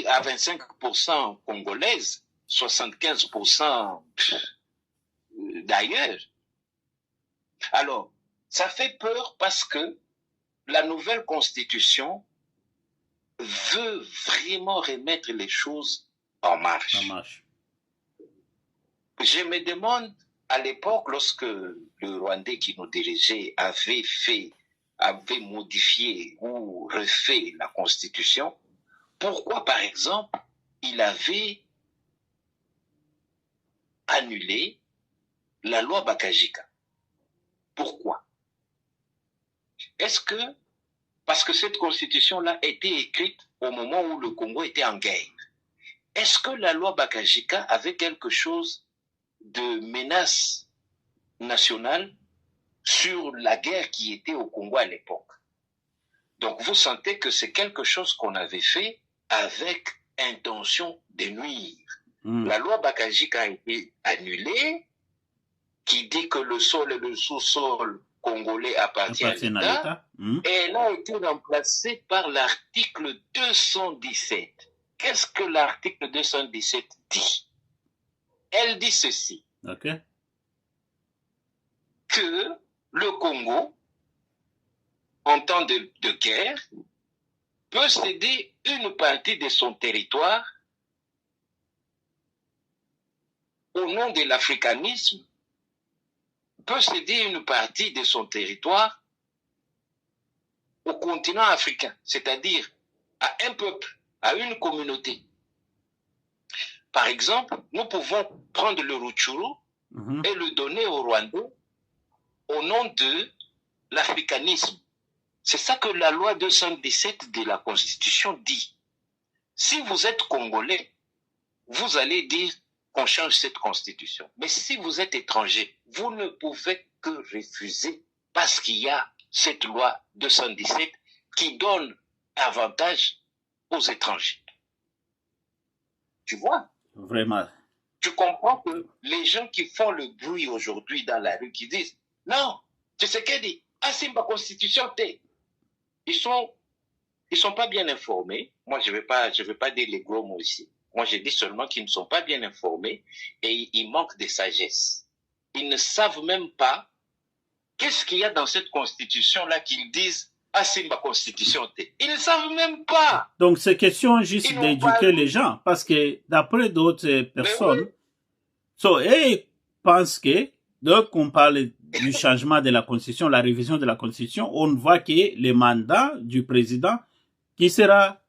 à 25% congolaises, 75% d'ailleurs. Alors, ça fait peur parce que la nouvelle constitution veut vraiment remettre les choses en marche. Je me demande, à l'époque, lorsque le Rwandais qui nous dirigeait avait modifié ou refait la constitution, pourquoi, par exemple, il avait annulé la loi Bakajika? Pourquoi? Est-ce que, parce que cette constitution-là a été écrite au moment où le Congo était en guerre, est-ce que la loi Bakajika avait quelque chose de menace nationale sur la guerre qui était au Congo à l'époque? Donc vous sentez que c'est quelque chose qu'on avait fait avec intention de nuire. La loi Bakajika a été annulée, qui dit que le sol et le sous-sol congolais appartiennent à l'État, et elle a été remplacée par l'article 217. Qu'est-ce que l'article 217 dit? Elle dit ceci, que le Congo, en temps de guerre, peut céder une partie de son territoire au nom de l'africanisme, peut céder une partie de son territoire au continent africain, c'est-à-dire à un peuple, à une communauté. Par exemple, nous pouvons prendre le Rutshuru et le donner au Rwanda au nom de l'africanisme. C'est ça que la loi 217 de la Constitution dit. Si vous êtes Congolais, vous allez dire qu'on change cette Constitution. Mais si vous êtes étranger, vous ne pouvez que refuser parce qu'il y a cette loi 217 qui donne avantage aux étrangers. Tu vois? Vraiment. Tu comprends que les gens qui font le bruit aujourd'hui dans la rue, qui disent « Non, tu sais qu'elle dit, ah c'est ma constitution, ils sont pas bien informés. Moi, je vais pas dire les gros mots ici. Moi, je dis seulement qu'ils ne sont pas bien informés et ils manquent de sagesse. Ils ne savent même pas qu'est-ce qu'il y a dans cette constitution-là qu'ils disent « Ah, c'est ma constitution. » Ils ne savent même pas. Donc, c'est question juste d'éduquer les gens, parce que d'après d'autres personnes, ils pensent que, donc, on parle du changement de la Constitution, la révision de la Constitution, on voit que le mandat du président qui sera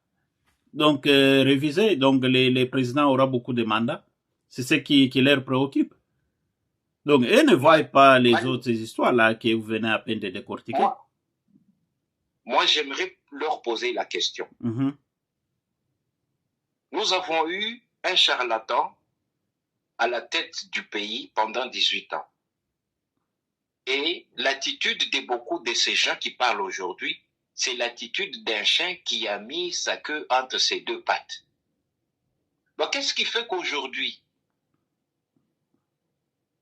donc révisé, donc les présidents auront beaucoup de mandats. C'est ce qui leur préoccupe. Donc, eux ne voient pas les autres histoires là que vous venez à peine de décortiquer. Moi, j'aimerais leur poser la question. Nous avons eu un charlatan à la tête du pays pendant 18 ans. Et l'attitude de beaucoup de ces gens qui parlent aujourd'hui, c'est l'attitude d'un chien qui a mis sa queue entre ses deux pattes. Donc, qu'est-ce qui fait qu'aujourd'hui,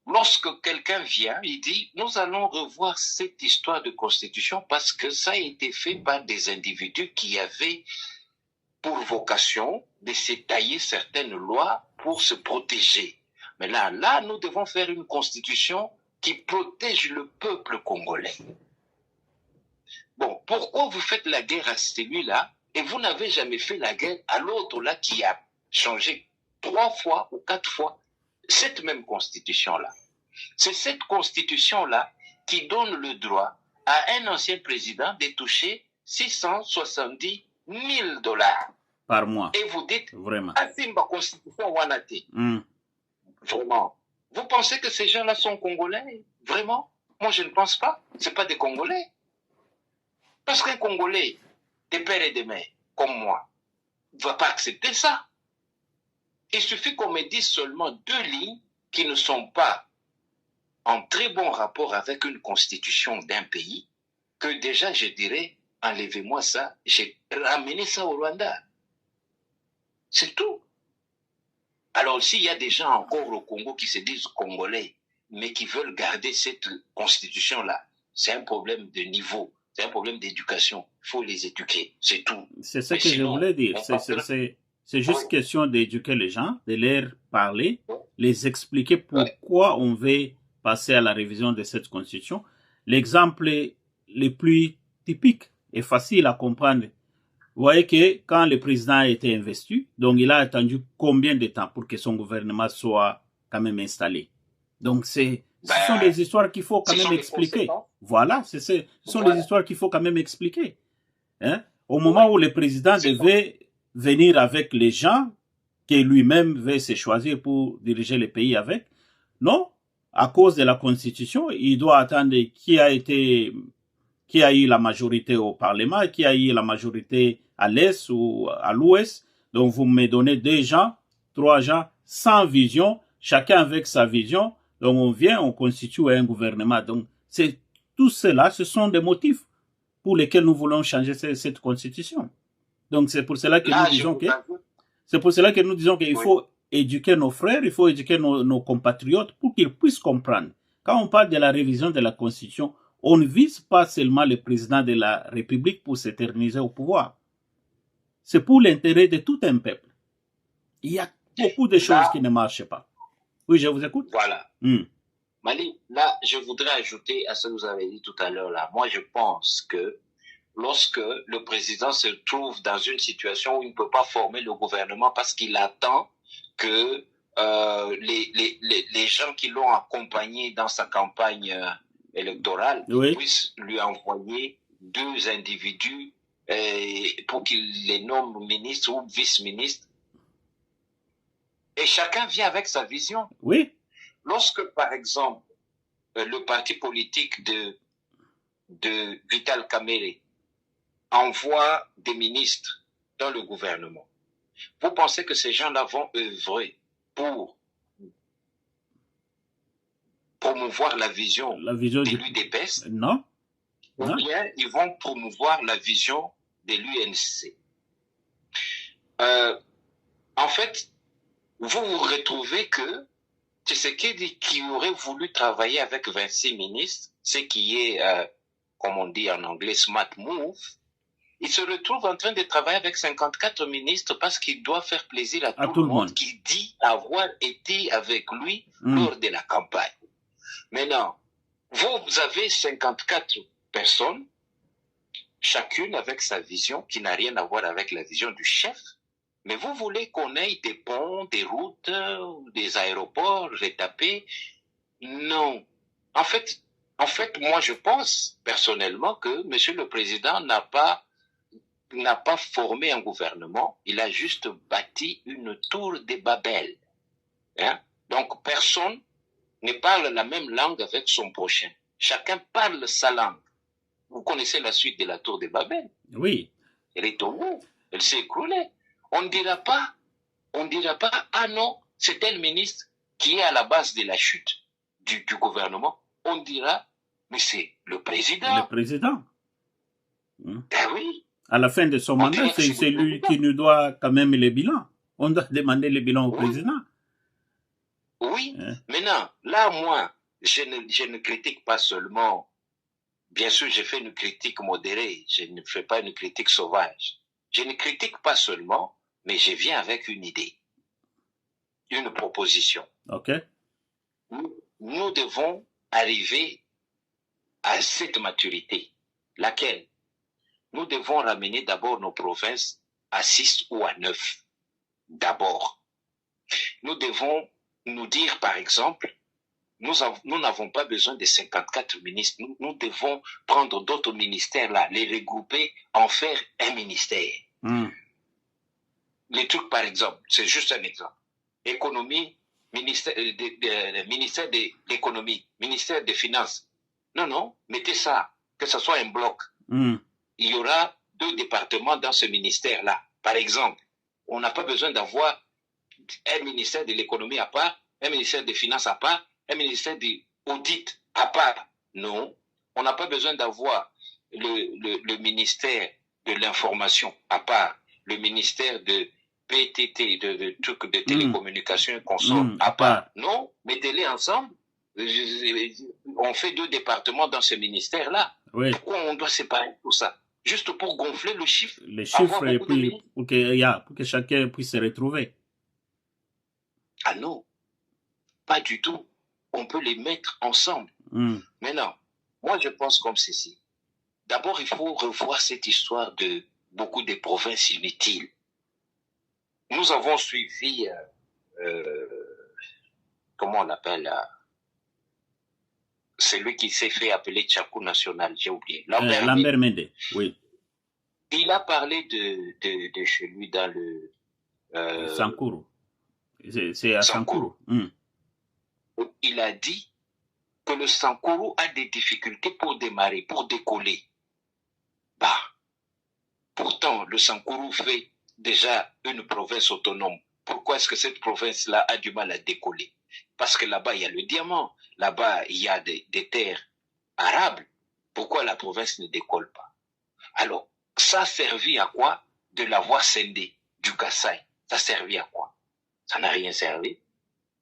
lorsque quelqu'un vient, il dit, nous allons revoir cette histoire de constitution parce que ça a été fait par des individus qui avaient pour vocation de se tailler certaines lois pour se protéger. Mais là, nous devons faire une constitution qui protège le peuple congolais. Bon, pourquoi vous faites la guerre à celui-là et vous n'avez jamais fait la guerre à l'autre là qui a changé 3 fois ou 4 fois cette même constitution-là? C'est cette constitution-là qui donne le droit à un ancien président de toucher 670 000 dollars par mois. Et vous dites, vraiment, ah, c'est ma constitution Wanati. Vraiment. Vous pensez que ces gens-là sont congolais? Vraiment? Moi, je ne pense pas. Ce pas des Congolais. Parce qu'un Congolais, des pères et des mères, comme moi, ne va pas accepter ça. Il suffit qu'on me dise seulement 2 lignes qui ne sont pas en très bon rapport avec une constitution d'un pays, que déjà je dirais, enlevez-moi ça, j'ai ramené ça au Rwanda. C'est tout. Alors s'il y a des gens encore au Congo qui se disent congolais, mais qui veulent garder cette constitution-là, c'est un problème de niveau, c'est un problème d'éducation. Il faut les éduquer, c'est tout. C'est ce que je voulais dire. C'est juste question d'éduquer les gens, de leur parler, les expliquer pourquoi on veut passer à la révision de cette constitution. L'exemple le plus typique et facile à comprendre. Vous voyez que quand le président a été investi, donc il a attendu combien de temps pour que son gouvernement soit quand même installé. Donc ce sont des histoires qu'il faut quand même expliquer. Voilà, ce sont des histoires qu'il faut quand même expliquer. Hein? Au moment où le président devait venir avec les gens que lui-même veut se choisir pour diriger le pays avec, non, à cause de la Constitution, il doit attendre qui a eu la majorité au Parlement, qui a eu la majorité à l'Est ou à l'Ouest. Donc, vous me donnez 2 gens, 3 gens, sans vision, chacun avec sa vision. Donc, on vient, on constitue un gouvernement. Donc, tout cela, ce sont des motifs pour lesquels nous voulons changer cette constitution. Donc, c'est pour cela que nous disons qu'il faut éduquer nos frères, il faut éduquer nos compatriotes pour qu'ils puissent comprendre. Quand on parle de la révision de la Constitution, on ne vise pas seulement le président de la République pour s'éterniser au pouvoir. C'est pour l'intérêt de tout un peuple. Il y a beaucoup de choses qui ne marchent pas. Oui, je vous écoute. Voilà. Mali, là, je voudrais ajouter à ce que vous avez dit tout à l'heure là. Moi, je pense que lorsque le président se trouve dans une situation où il ne peut pas former le gouvernement parce qu'il attend que les gens qui l'ont accompagné dans sa campagne électorale puissent lui envoyer 2 individus pour qu'il les nomme ministres ou vice-ministres. Et chacun vient avec sa vision. Oui. Lorsque, par exemple, le parti politique de Vital Kamerhe envoie des ministres dans le gouvernement, vous pensez que ces gens-là vont œuvrer pour promouvoir la vision de l'UDPS? Non. Ou bien ils vont promouvoir la vision de l'UNC. En fait, vous vous retrouvez que Tshisekedi, qui aurait voulu travailler avec 26 ministres, ce qui est, comme on dit en anglais, smart move, il se retrouve en train de travailler avec 54 ministres parce qu'il doit faire plaisir à tout le monde qui dit avoir été avec lui lors de la campagne. Maintenant, vous avez 54 personnes, chacune avec sa vision qui n'a rien à voir avec la vision du chef, mais vous voulez qu'on ait des ponts, des routes, des aéroports retapés? Non. En fait, moi je pense personnellement que M. le Président n'a pas formé un gouvernement, il a juste bâti une tour de Babel. Hein? Donc personne ne parle la même langue avec son prochain. Chacun parle sa langue. Vous connaissez la suite de la tour de Babel? Oui. Elle est tombée, elle s'est écroulée. On ne dira pas, ah non, c'est tel ministre qui est à la base de la chute du gouvernement. On dira, mais c'est le président. Le président. Ben oui. À la fin de son mandat, c'est lui qui nous doit quand même les bilans. On doit demander les bilans au président. Oui. Maintenant, là, moi, je ne critique pas seulement. Bien sûr, je fais une critique modérée. Je ne fais pas une critique sauvage. Je ne critique pas seulement, mais je viens avec une idée, une proposition. Ok. Nous devons arriver à cette maturité, laquelle nous devons ramener d'abord nos provinces à 6 ou à 9. D'abord. Nous devons nous dire, par exemple, nous n'avons pas besoin de 54 ministres. Nous devons prendre d'autres ministères là, les regrouper, en faire un ministère. Les trucs, par exemple, c'est juste un exemple. Économie, ministère de l'économie, ministère des finances. Non, mettez ça, que ce soit un bloc. Il y aura 2 départements dans ce ministère-là. Par exemple, on n'a pas besoin d'avoir un ministère de l'économie à part, un ministère des finances à part, un ministère de l'audit à part. Non, on n'a pas besoin d'avoir le ministère de l'information à part, le ministère de PTT, de trucs de télécommunications et consorts à part. Non, mettez-les ensemble. On fait 2 départements dans ce ministère-là. Oui. Pourquoi on doit séparer tout ça? Juste pour gonfler le chiffre. Les chiffres et puis pour que chacun puisse se retrouver. Ah non, pas du tout. On peut les mettre ensemble. Maintenant, moi je pense comme ceci. D'abord, il faut revoir cette histoire de beaucoup de provinces inutiles. Nous avons suivi, comment on appelle, celui qui s'est fait appeler Tchakou National, j'ai oublié. Lambert Mende, oui. Il a parlé de chez lui dans le... Sankuru. C'est à Sankuru. Il a dit que le Sankuru a des difficultés pour démarrer, pour décoller. Bah, pourtant, le Sankuru fait déjà une province autonome. Pourquoi est-ce que cette province-là a du mal à décoller? Parce que là-bas, il y a le diamant. Là-bas, il y a des terres arables. Pourquoi la province ne décolle pas? Alors, ça a servi à quoi de l'avoir scindé du Kasaï? Ça a servi à quoi? Ça n'a rien servi.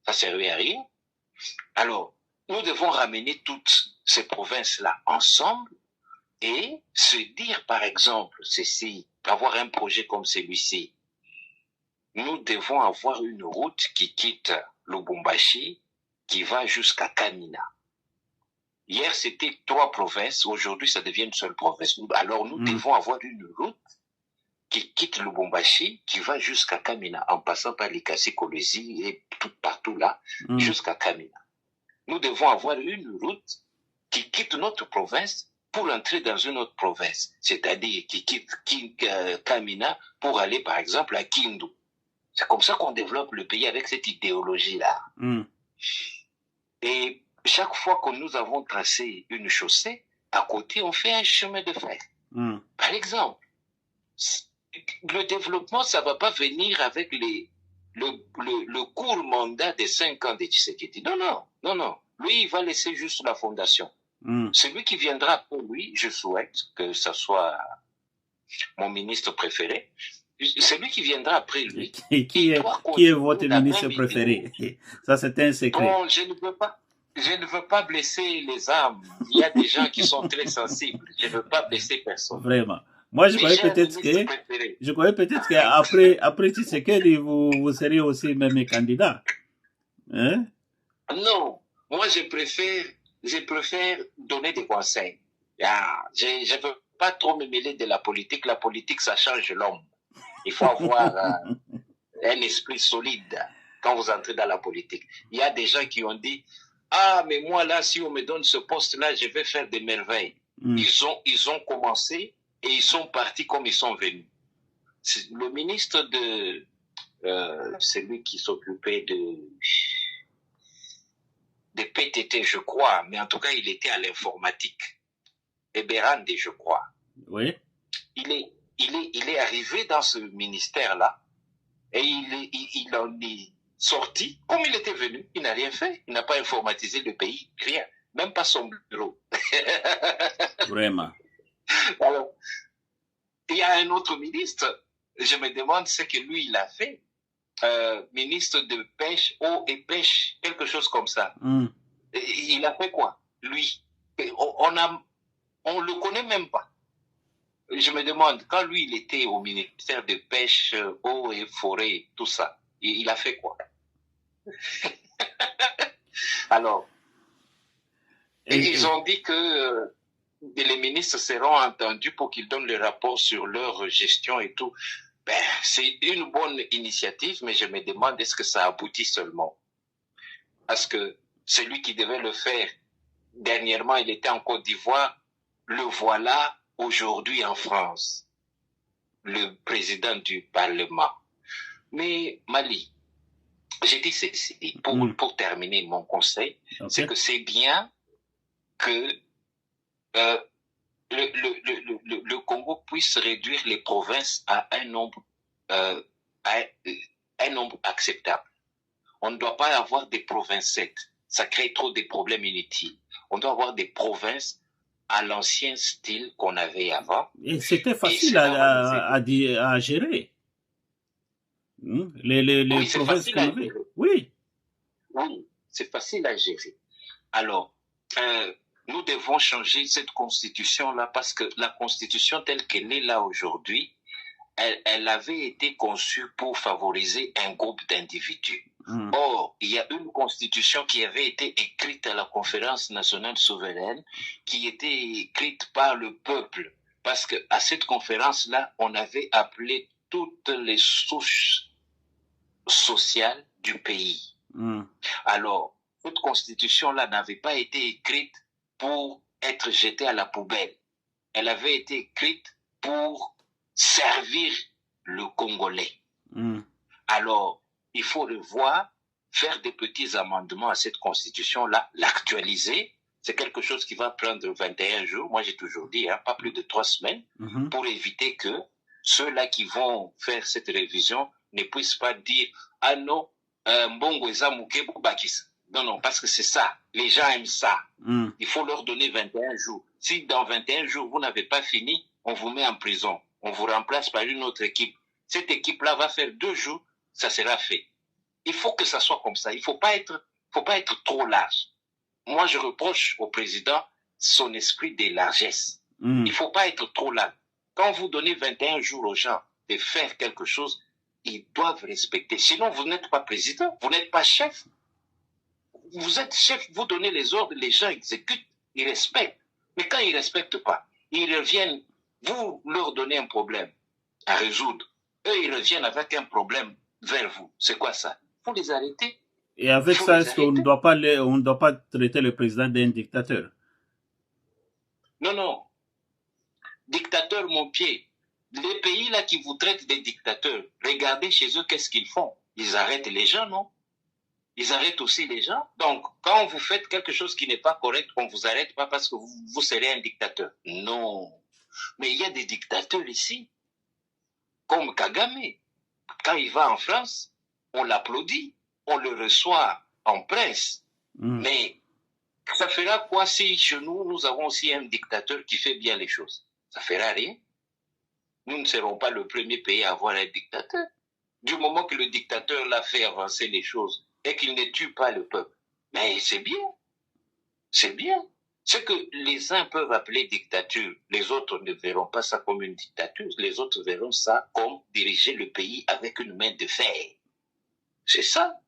Ça servait à rien. Alors, nous devons ramener toutes ces provinces-là ensemble et se dire, par exemple, ceci, avoir un projet comme celui-ci. Nous devons avoir une route qui quitte Lubumbashi, qui va jusqu'à Kamina. Hier, c'était 3 provinces. Aujourd'hui, ça devient une seule province. Alors, nous devons avoir une route qui quitte Lubumbashi, qui va jusqu'à Kamina, en passant par les Kassi-Kolwezi et tout partout là, jusqu'à Kamina. Nous devons avoir une route qui quitte notre province pour entrer dans une autre province, c'est-à-dire qui quitte Kamina pour aller, par exemple, à Kindu. C'est comme ça qu'on développe le pays avec cette idéologie-là. Et chaque fois que nous avons tracé une chaussée, à côté, on fait un chemin de fer. Par exemple, le développement, ça ne va pas venir avec le court mandat des 5 ans de Tshisekedi. Non, non, non, non. Lui, il va laisser juste la fondation. Celui qui viendra après lui, je souhaite que ce soit mon ministre préféré. Celui qui viendra après lui. Qui est votre ministre préféré? Ça, c'est un secret. Bon, je ne veux pas blesser les âmes. Il y a des gens qui sont très sensibles. Je ne veux pas blesser personne. Vraiment. Moi, je croyais peut-être qu'après Tshisekedi, vous seriez aussi même candidat. Hein? Non. Moi, je préfère donner des conseils. Je ne veux pas trop me mêler de la politique. La politique, ça change l'homme. Il faut avoir un esprit solide quand vous entrez dans la politique. Il y a des gens qui ont dit, ah, mais moi là, si on me donne ce poste-là, je vais faire des merveilles. Ils ont commencé et ils sont partis comme ils sont venus. Le ministre de... celui qui s'occupait de PTT, je crois, mais en tout cas, il était à l'informatique. Eberande, je crois. Oui. Il est arrivé dans ce ministère-là et il en est sorti comme il était venu. Il n'a rien fait. Il n'a pas informatisé le pays. Rien. Même pas son bureau. Vraiment. Alors, il y a un autre ministre. Je me demande ce que lui, il a fait. Ministre de pêche, eau et pêche, quelque chose comme ça. Il a fait quoi, lui? On le connaît même pas. Je me demande, quand lui, il était au ministère de pêche, eau et forêt, tout ça, il a fait quoi? Alors, ils ont dit que les ministres seront entendus pour qu'ils donnent le rapport sur leur gestion et tout. Ben, c'est une bonne initiative, mais je me demande est-ce que ça aboutit seulement? Parce que celui qui devait le faire, dernièrement, il était en Côte d'Ivoire, le voilà aujourd'hui en France, le président du Parlement. Mais Mali, j'ai dit ceci, pour terminer mon conseil, c'est que c'est bien que le Congo puisse réduire les provinces à un nombre acceptable. On ne doit pas avoir des provinces 7. Ça crée trop de problèmes inutiles. On doit avoir des provinces à l'ancien style qu'on avait avant. Et c'était facile à gérer. Les provinces qu'on avait. Oui. Oui, c'est facile à gérer. Alors, nous devons changer cette constitution-là parce que la constitution telle qu'elle est là aujourd'hui, elle avait été conçue pour favoriser un groupe d'individus. Or, il y a une constitution qui avait été écrite à la Conférence nationale souveraine, qui était écrite par le peuple, parce que à cette conférence-là, on avait appelé toutes les souches sociales du pays. Alors, cette constitution-là n'avait pas été écrite pour être jetée à la poubelle. Elle avait été écrite pour servir le Congolais. Alors, il faut revoir, faire des petits amendements à cette constitution-là, l'actualiser. C'est quelque chose qui va prendre 21 jours. Moi, j'ai toujours dit, pas plus de 3 semaines, pour éviter que ceux-là qui vont faire cette révision ne puissent pas dire « Ah non, Mbongo eza muke bakis ». Non, non, parce que c'est ça. Les gens aiment ça. Il faut leur donner 21 jours. Si dans 21 jours, vous n'avez pas fini, on vous met en prison. On vous remplace par une autre équipe. Cette équipe-là va faire 2 jours, ça sera fait. Il faut que ça soit comme ça. Il ne faut pas être trop large. Moi, je reproche au président son esprit de largesse. Il ne faut pas être trop large. Quand vous donnez 21 jours aux gens de faire quelque chose, ils doivent respecter. Sinon, vous n'êtes pas président, vous n'êtes pas chef. Vous êtes chef, vous donnez les ordres, les gens exécutent, ils respectent. Mais quand ils ne respectent pas, ils reviennent, vous leur donnez un problème à résoudre. Eux, ils reviennent avec un problème vers vous. C'est quoi ça? Il faut les arrêter. Et avec ça, est-ce qu'on ne doit pas traiter le président d'un dictateur? Non, non. Dictateur, mon pied. Les pays là qui vous traitent des dictateurs, regardez chez eux qu'est-ce qu'ils font. Ils arrêtent les gens, non? Ils arrêtent aussi les gens. Donc, quand vous faites quelque chose qui n'est pas correct, on ne vous arrête pas parce que vous serez un dictateur. Non. Mais il y a des dictateurs ici, comme Kagame. Quand il va en France, on l'applaudit, on le reçoit en prince. Mais ça fera quoi si chez nous, nous avons aussi un dictateur qui fait bien les choses? Ça fera rien. Nous ne serons pas le premier pays à avoir un dictateur. Du moment que le dictateur l'a fait avancer les choses et qu'il ne tue pas le peuple. Mais c'est bien. C'est bien. Ce que les uns peuvent appeler dictature, les autres ne verront pas ça comme une dictature. Les autres verront ça comme diriger le pays avec une main de fer. C'est ça.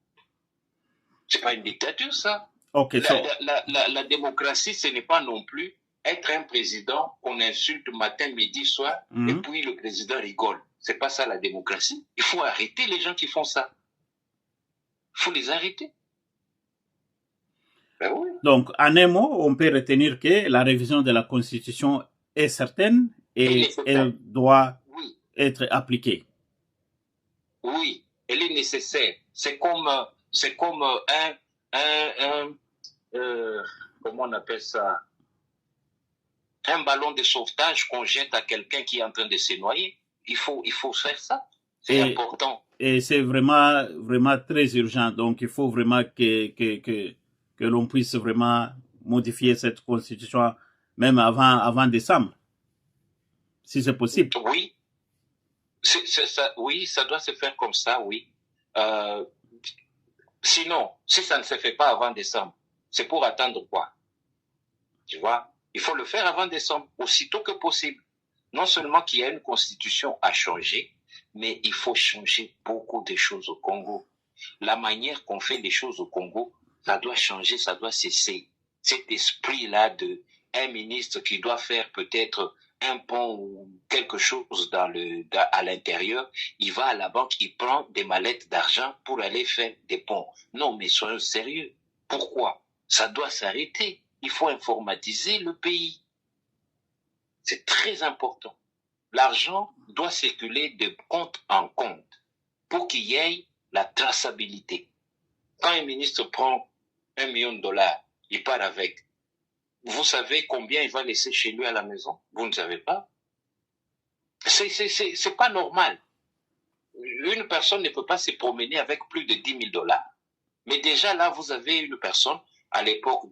C'est pas une dictature, ça. Okay, la démocratie, ce n'est pas non plus être un président qu'on insulte matin, midi, soir, et puis le président rigole. C'est pas ça la démocratie. Il faut arrêter les gens qui font ça. Il faut les arrêter. Ben oui. Donc, en un mot, on peut retenir que la révision de la Constitution est certaine et elle doit être appliquée. Oui, elle est nécessaire. C'est comme comment on appelle ça? Un ballon de sauvetage qu'on jette à quelqu'un qui est en train de se noyer. Il faut faire ça. C'est important. Et c'est vraiment très urgent. Donc, il faut vraiment que l'on puisse vraiment modifier cette constitution même avant décembre. Si c'est possible. Oui. Oui, ça doit se faire comme ça, oui. Sinon, si ça ne se fait pas avant décembre, c'est pour attendre quoi? Tu vois? Il faut le faire avant décembre, aussitôt que possible. Non seulement qu'il y a une constitution à changer, mais il faut changer beaucoup de choses au Congo. La manière qu'on fait les choses au Congo, ça doit changer, ça doit cesser. Cet esprit-là de un ministre qui doit faire peut-être un pont ou quelque chose à l'intérieur, il va à la banque, il prend des mallettes d'argent pour aller faire des ponts. Non, mais soyons sérieux. Pourquoi? Ça doit s'arrêter. Il faut informatiser le pays. C'est très important. L'argent doit circuler de compte en compte pour qu'il y ait la traçabilité. Quand un ministre prend $1 million, il part avec. Vous savez combien il va laisser chez lui à la maison? Vous ne savez pas. C'est pas normal. Une personne ne peut pas se promener avec plus de $10 000. Mais déjà là, vous avez une personne à l'époque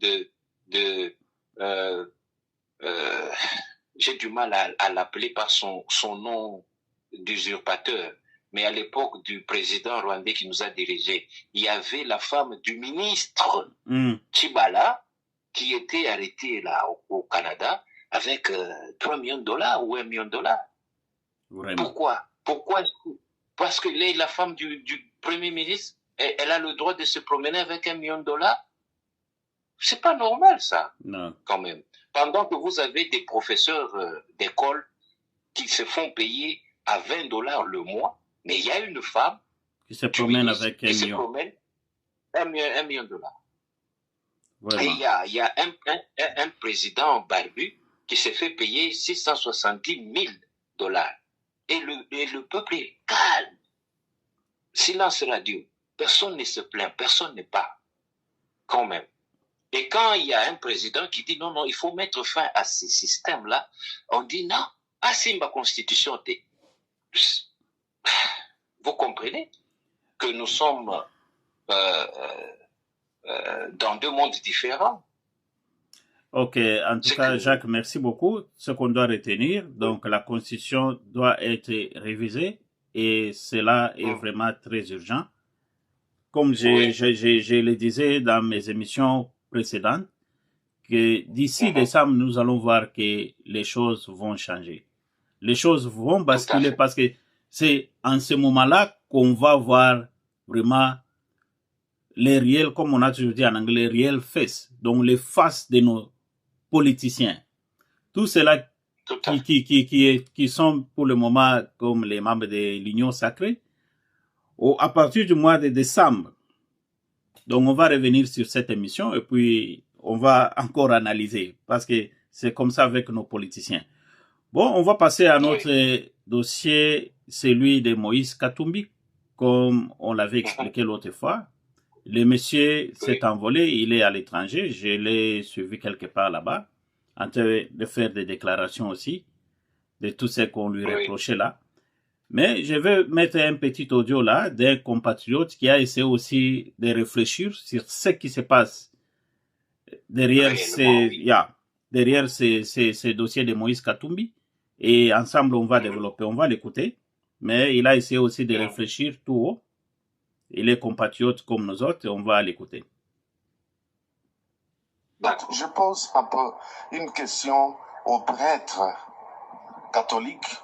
j'ai du mal à l'appeler par son nom d'usurpateur, mais à l'époque du président rwandais qui nous a dirigés, il y avait la femme du ministre Tshibala qui était arrêtée là au Canada avec $3 millions ou $1 million. Vraiment. Pourquoi? Parce que la femme du premier ministre, elle a le droit de se promener avec $1 million. C'est pas normal, ça. Non. Quand même. Pendant que vous avez des professeurs d'école qui se font payer à $20 le mois, mais il y a une femme qui se promène avec $1 million. Se promène $1 million. Vraiment. Et il y a un président barbu qui s'est fait payer $670 000. Et le peuple est calme. Silence radio. Personne ne se plaint, personne ne parle. Quand même. Et quand il y a un président qui dit non, il faut mettre fin à ces systèmes-là, on dit non, c'est ma constitution. Vous comprenez que nous sommes dans deux mondes différents. Ok, en tout cas, Jacques, merci beaucoup. Ce qu'on doit retenir, donc la constitution doit être révisée et cela est vraiment très urgent. Comme je le disais dans mes émissions précédentes, que d'ici décembre, nous allons voir que les choses vont changer. Les choses vont basculer parce que c'est en ce moment-là qu'on va voir vraiment les réels, comme on a toujours dit en anglais, les réels faces, donc les faces de nos politiciens. Tout cela qui sont pour le moment comme les membres de l'Union sacrée, à partir du mois de décembre. Donc, on va revenir sur cette émission et puis on va encore analyser parce que c'est comme ça avec nos politiciens. Bon, on va passer à notre dossier, celui de Moïse Katumbi, comme on l'avait expliqué l'autre fois. Le monsieur s'est envolé, il est à l'étranger, je l'ai suivi quelque part là-bas, en train de faire des déclarations aussi. de tout ce qu'on lui reprochait là. Mais je veux mettre un petit audio là d'un compatriote qui a essayé aussi de réfléchir sur ce qui se passe derrière ces dossiers de Moïse Katumbi. Et ensemble, on va développer, on va l'écouter. Mais il a essayé aussi de réfléchir tout haut. Il est compatriote comme nous autres et on va l'écouter. Je pose un peu une question aux prêtres catholiques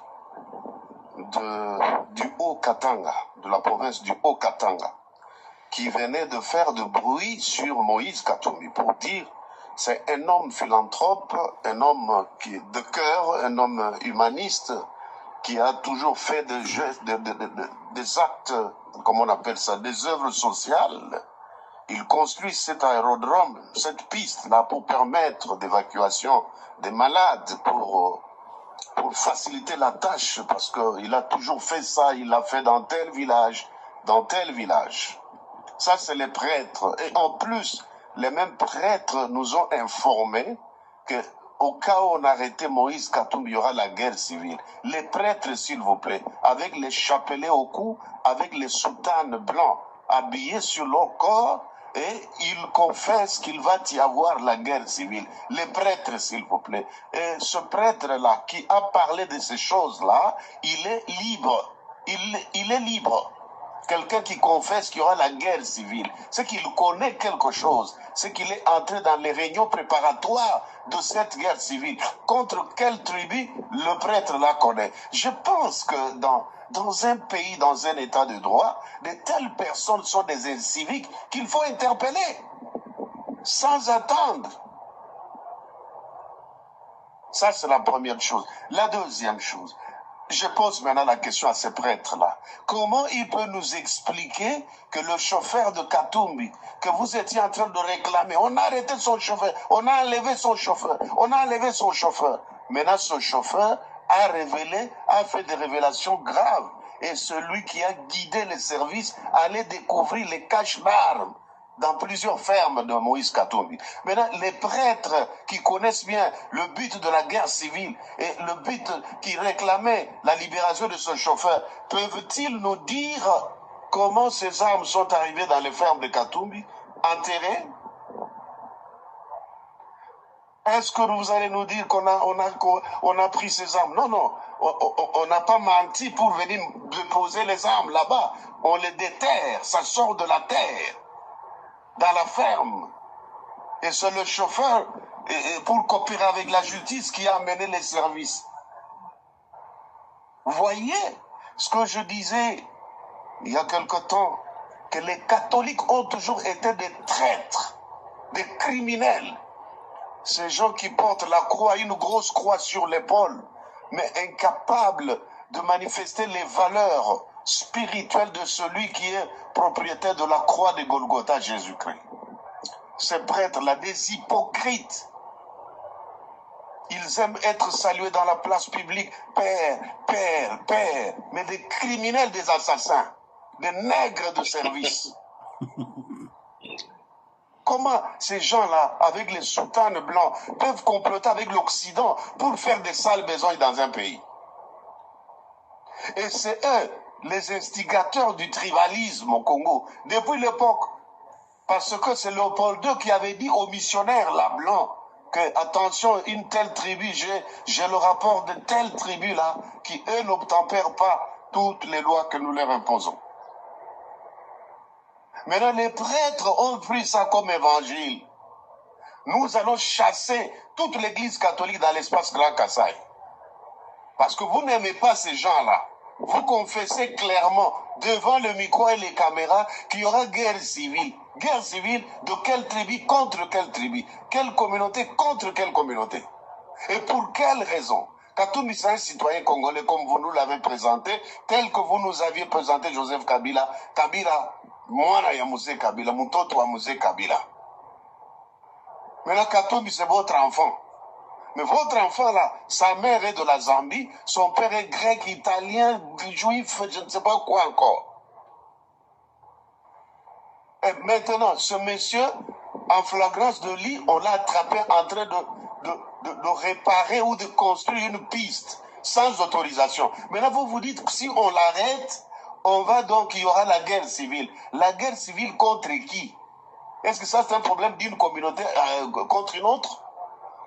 du Haut-Katanga, de la province du Haut-Katanga, qui venaient de faire de bruit sur Moïse Katumbi pour dire c'est un homme philanthrope, un homme de cœur, un homme humaniste, qui a toujours fait des actes, comment on appelle ça, des œuvres sociales. Il construit cet aérodrome, cette piste-là pour permettre d'évacuation des malades, pour faciliter la tâche, parce qu'il a toujours fait ça, il l'a fait dans tel village, dans tel village. Ça, c'est les prêtres. Et en plus, les mêmes prêtres nous ont informés que au cas où on arrêtait Moïse Katumbi, il y aura la guerre civile. Les prêtres, s'il vous plaît, avec les chapelets au cou, avec les soutanes blancs habillés sur leur corps, et ils confessent qu'il va y avoir la guerre civile. Les prêtres, s'il vous plaît. Et ce prêtre-là qui a parlé de ces choses-là, il est libre. Il est libre. Quelqu'un qui confesse qu'il y aura la guerre civile, c'est qu'il connaît quelque chose, c'est qu'il est entré dans les réunions préparatoires de cette guerre civile. Contre quelle tribu le prêtre la connaît? Je pense que dans un pays, dans un état de droit, de telles personnes sont des inciviques qu'il faut interpeller, sans attendre. Ça, c'est la première chose. La deuxième chose, je pose maintenant la question à ces prêtres-là. Comment il peut nous expliquer que le chauffeur de Katumbi, que vous étiez en train de réclamer, on a arrêté son chauffeur, on a enlevé son chauffeur, on a enlevé son chauffeur. Maintenant, ce chauffeur a fait des révélations graves. Et celui qui a guidé les services allait découvrir les caches d'armes dans plusieurs fermes de Moïse Katumbi. Maintenant, les prêtres qui connaissent bien le but de la guerre civile et le but qui réclamait la libération de ce chauffeur, peuvent-ils nous dire comment ces armes sont arrivées dans les fermes de Katumbi, enterrées? Est-ce que vous allez nous dire qu'on a pris ces armes? Non, non. On n'a pas menti pour venir déposer les armes là-bas. On les déterre, ça sort de la terre, dans la ferme. Et c'est le chauffeur, pour coopérer avec la justice, qui a amené les services. Vous voyez ce que je disais il y a quelque temps, que les catholiques ont toujours été des traîtres, des criminels. Ces gens qui portent la croix, une grosse croix sur l'épaule, mais incapables de manifester les valeurs spirituelles de celui qui est propriétaire de la croix de Golgotha, Jésus-Christ. Ces prêtres-là, des hypocrites, ils aiment être salués dans la place publique, Père, Père, Père, mais des criminels, des assassins, des nègres de service. Comment ces gens-là, avec les soutanes blancs, peuvent comploter avec l'Occident pour faire des sales besognes dans un pays? Et c'est eux, les instigateurs du tribalisme au Congo, depuis l'époque. Parce que c'est Léopold II qui avait dit aux missionnaires, là, blancs, que, attention, une telle tribu, j'ai le rapport de telle tribu-là, qui, eux, n'obtempèrent pas toutes les lois que nous leur imposons. Maintenant, les prêtres ont pris ça comme évangile. Nous allons chasser toute l'église catholique dans l'espace Grand Kassai. Parce que vous n'aimez pas ces gens-là. Vous confessez clairement, devant le micro et les caméras, qu'il y aura guerre civile. Guerre civile de quelle tribu contre quelle tribu? Quelle communauté contre quelle communauté? Et pour quelle raison? Katumbi, c'est un citoyen congolais comme vous nous l'avez présenté, tel que vous nous aviez présenté Joseph Kabila. Kabila, mwana ya Mzee Kabila, mtoto wa Mzee Kabila. Maintenant, Katumbi, c'est votre enfant. Mais votre enfant, là, sa mère est de la Zambie, son père est grec, italien, juif, je ne sais pas quoi encore. Et maintenant, ce monsieur, en flagrance de lit, on l'a attrapé en train de réparer ou de construire une piste. sans autorisation. Maintenant, vous vous dites que si on l'arrête, il y aura la guerre civile. La guerre civile contre qui? Est-ce que ça c'est un problème d'une communauté contre une autre?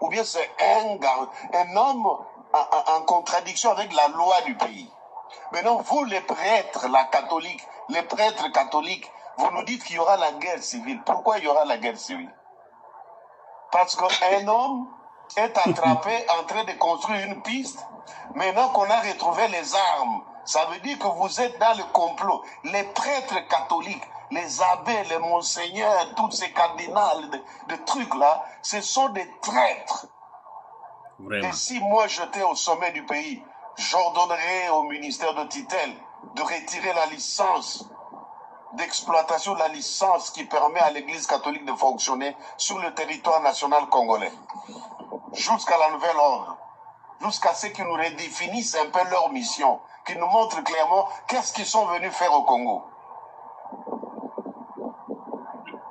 Ou bien c'est un homme en contradiction avec la loi du pays? Maintenant, vous les prêtres, les prêtres catholiques, vous nous dites qu'il y aura la guerre civile. Pourquoi il y aura la guerre civile? Parce qu'un homme est attrapé en train de construire une piste. Maintenant qu'on a retrouvé les armes, ça veut dire que vous êtes dans le complot. Les prêtres catholiques, les abbés, les monseigneurs, tous ces cardinals de trucs là, ce sont des traîtres. Vraiment. Et si moi j'étais au sommet du pays, j'ordonnerais au ministère de tutelle de retirer la licence d'exploitation, la licence qui permet à l'Église catholique de fonctionner sur le territoire national congolais, jusqu'à la nouvelle ordre, jusqu'à ce qu'ils nous redéfinissent un peu leur mission, qu'ils nous montrent clairement qu'est-ce qu'ils sont venus faire au Congo.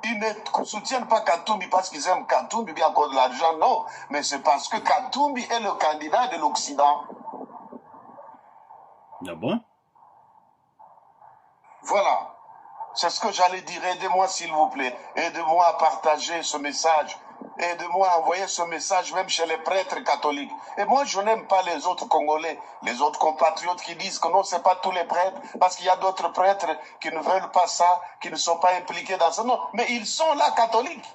Ils ne soutiennent pas Katumbi parce qu'ils aiment Katumbi bien à cause de l'argent, non, mais c'est parce que Katumbi est le candidat de l'Occident. Ah bon? Voilà. C'est ce que j'allais dire. Aidez-moi s'il vous plaît. Aidez-moi à partager ce message. Aidez-moi à envoyer ce message même chez les prêtres catholiques. Et moi, je n'aime pas les autres Congolais, les autres compatriotes qui disent que non, c'est pas tous les prêtres, parce qu'il y a d'autres prêtres qui ne veulent pas ça, qui ne sont pas impliqués dans ça. Non, mais ils sont là catholiques.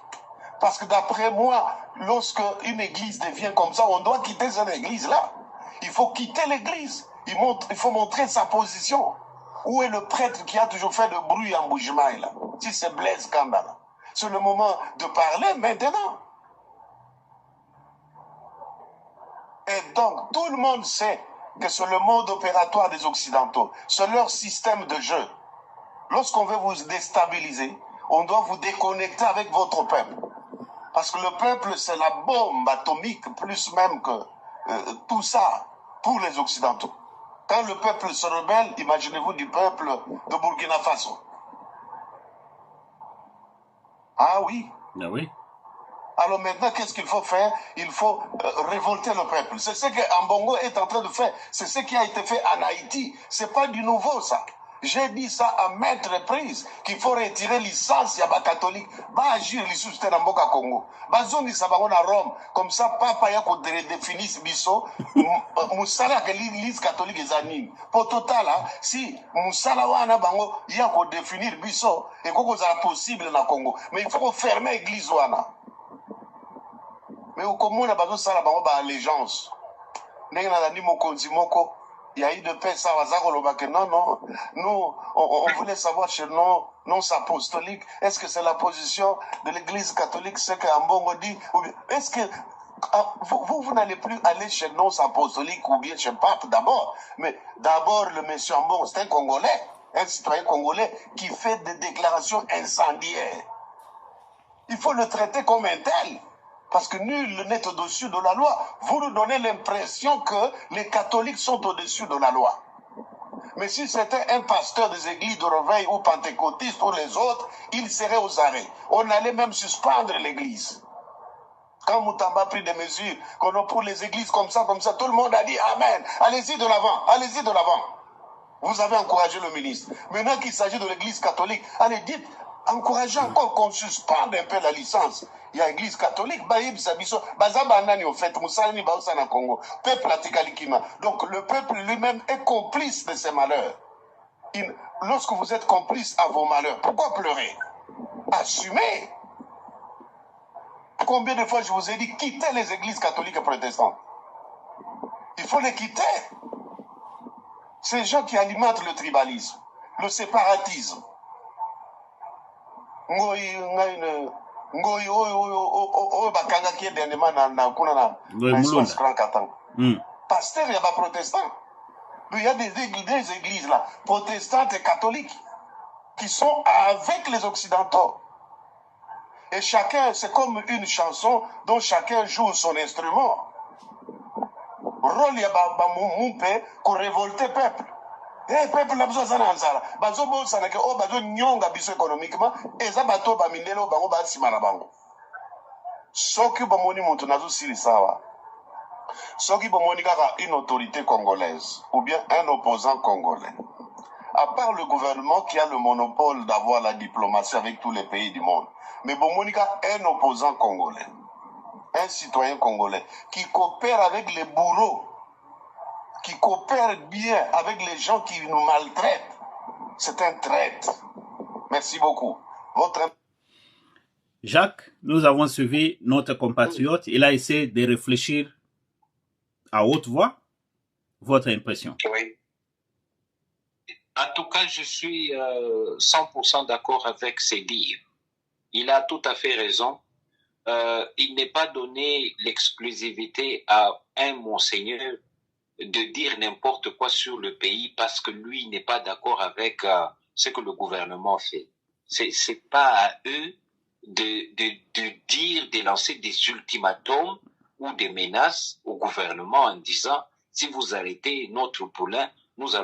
Parce que d'après moi, lorsque une église devient comme ça, on doit quitter cette église-là. Il faut quitter l'église. Il faut montrer sa position. Où est le prêtre qui a toujours fait de bruit en Bujimaï là? Si c'est Blaise Kamba là. C'est le moment de parler maintenant. Et donc, tout le monde sait que c'est le mode opératoire des Occidentaux. C'est leur système de jeu. Lorsqu'on veut vous déstabiliser, on doit vous déconnecter avec votre peuple. Parce que le peuple, c'est la bombe atomique, plus même que tout ça, pour les Occidentaux. Quand le peuple se rebelle, imaginez-vous du peuple de Burkina Faso. Ah oui. Ah oui. Alors maintenant, qu'est-ce qu'il faut faire? Il faut révolter le peuple. C'est ce que Ambongo est en train de faire. C'est ce qui a été fait en Haïti. C'est pas du nouveau, ça. J'ai dit ça à maintes reprises, qu'il faut retirer licence à catholique. Va agir les soustes dans Mboka Congo. Va zone sabaron à Rome. Comme ça, papa y'a qu'on définisse biso. Moussala que l'église catholique est anime. Pour total, si Moussala wana bango y'a qu'on définir biso, et qu'on a possible dans Congo. Mais il faut fermer l'église wana. Mais au Congo, on a besoin de ça, bango ba allégeance. N'est-ce pas ni mokonzi moko. Il y a eu de paix, ça va non, nous, on voulait savoir chez nos apostoliques, est-ce que c'est la position de l'église catholique, ce qu'Ambongo dit, est-ce que vous n'allez plus aller chez nos apostoliques ou bien chez le pape d'abord, mais d'abord le monsieur Ambongo, c'est un Congolais, un citoyen congolais qui fait des déclarations incendiaires. Il faut le traiter comme un tel. Parce que nul n'est au-dessus de la loi. Vous nous donnez l'impression que les catholiques sont au-dessus de la loi. Mais si c'était un pasteur des églises de réveil ou pentecôtiste ou les autres, il serait aux arrêts. On allait même suspendre l'église. Quand Moutamba a pris des mesures pour les églises comme ça, tout le monde a dit Amen. Allez-y de l'avant, allez-y de l'avant. Vous avez encouragé le ministre. Maintenant qu'il s'agit de l'église catholique, allez, dites, encouragez encore qu'on suspende un peu la licence. Il y a l'église catholique, donc le peuple lui-même est complice de ses malheurs. Lorsque vous êtes complice à vos malheurs, pourquoi pleurer? Assumez. Combien de fois je vous ai dit, quittez les églises catholiques et protestantes. Il faut les quitter. Ces gens qui alimentent le tribalisme, le séparatisme. Ngoyi oyo bakangaki dernièrement na kuna na espace Grand Katanga. Pasteur, il y a pas protestant. Il y a des églises là, protestantes et catholiques, qui sont avec les occidentaux. Et chacun, c'est comme une chanson dont chacun joue son instrument. Rôle ya ba mumpe ko révolter peuple. Eh peuple n'a besoin ça dans ça. Bazo bo ça na ke o bazo nyonga biso économiquement et ça bato ba mindelo bango ba sima na bango. Soki ba moni monto nazo sili sawa. Soki Bomonika a une autorité congolaise ou bien un opposant congolais, à part le gouvernement qui a le monopole d'avoir la diplomatie avec tous les pays du monde, mais Bomonika, un opposant congolais, un citoyen congolais qui coopère avec les bourreaux, qui coopère bien avec les gens qui nous maltraitent, c'est un traître. Merci beaucoup. Jacques, nous avons suivi notre compatriote. Il a essayé de réfléchir à haute voix. Votre impression? Oui. En tout cas, je suis 100% d'accord avec ses dires. Il a tout à fait raison. Il n'est pas donné l'exclusivité à un monseigneur de dire n'importe quoi sur le pays parce que lui n'est pas d'accord avec ce que le gouvernement fait. C'est pas à eux de dire, de lancer des ultimatums ou des menaces au gouvernement en disant si vous arrêtez notre poulain, vous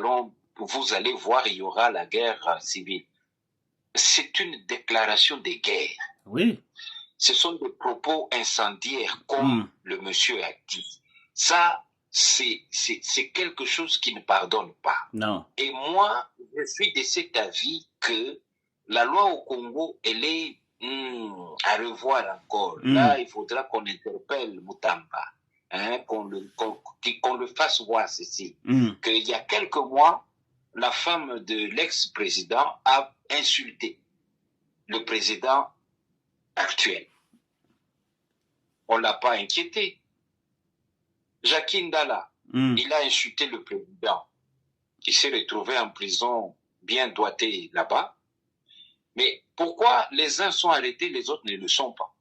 allez voir, il y aura la guerre civile. C'est une déclaration de guerre. Oui. Ce sont des propos incendiaires, comme le monsieur a dit. Ça, c'est quelque chose qui ne pardonne pas. Non. Et moi, je suis de cet avis que la loi au Congo, elle est à revoir encore. Là, il faudra qu'on interpelle Mutamba, hein, qu'on le fasse voir ceci. Qu'il y a quelques mois, la femme de l'ex-président a insulté le président actuel. On ne l'a pas inquiété. Jacques Ndala, il a insulté le président. Il s'est retrouvé en prison bien doigté là-bas. Mais pourquoi les uns sont arrêtés, les autres ne le sont pas?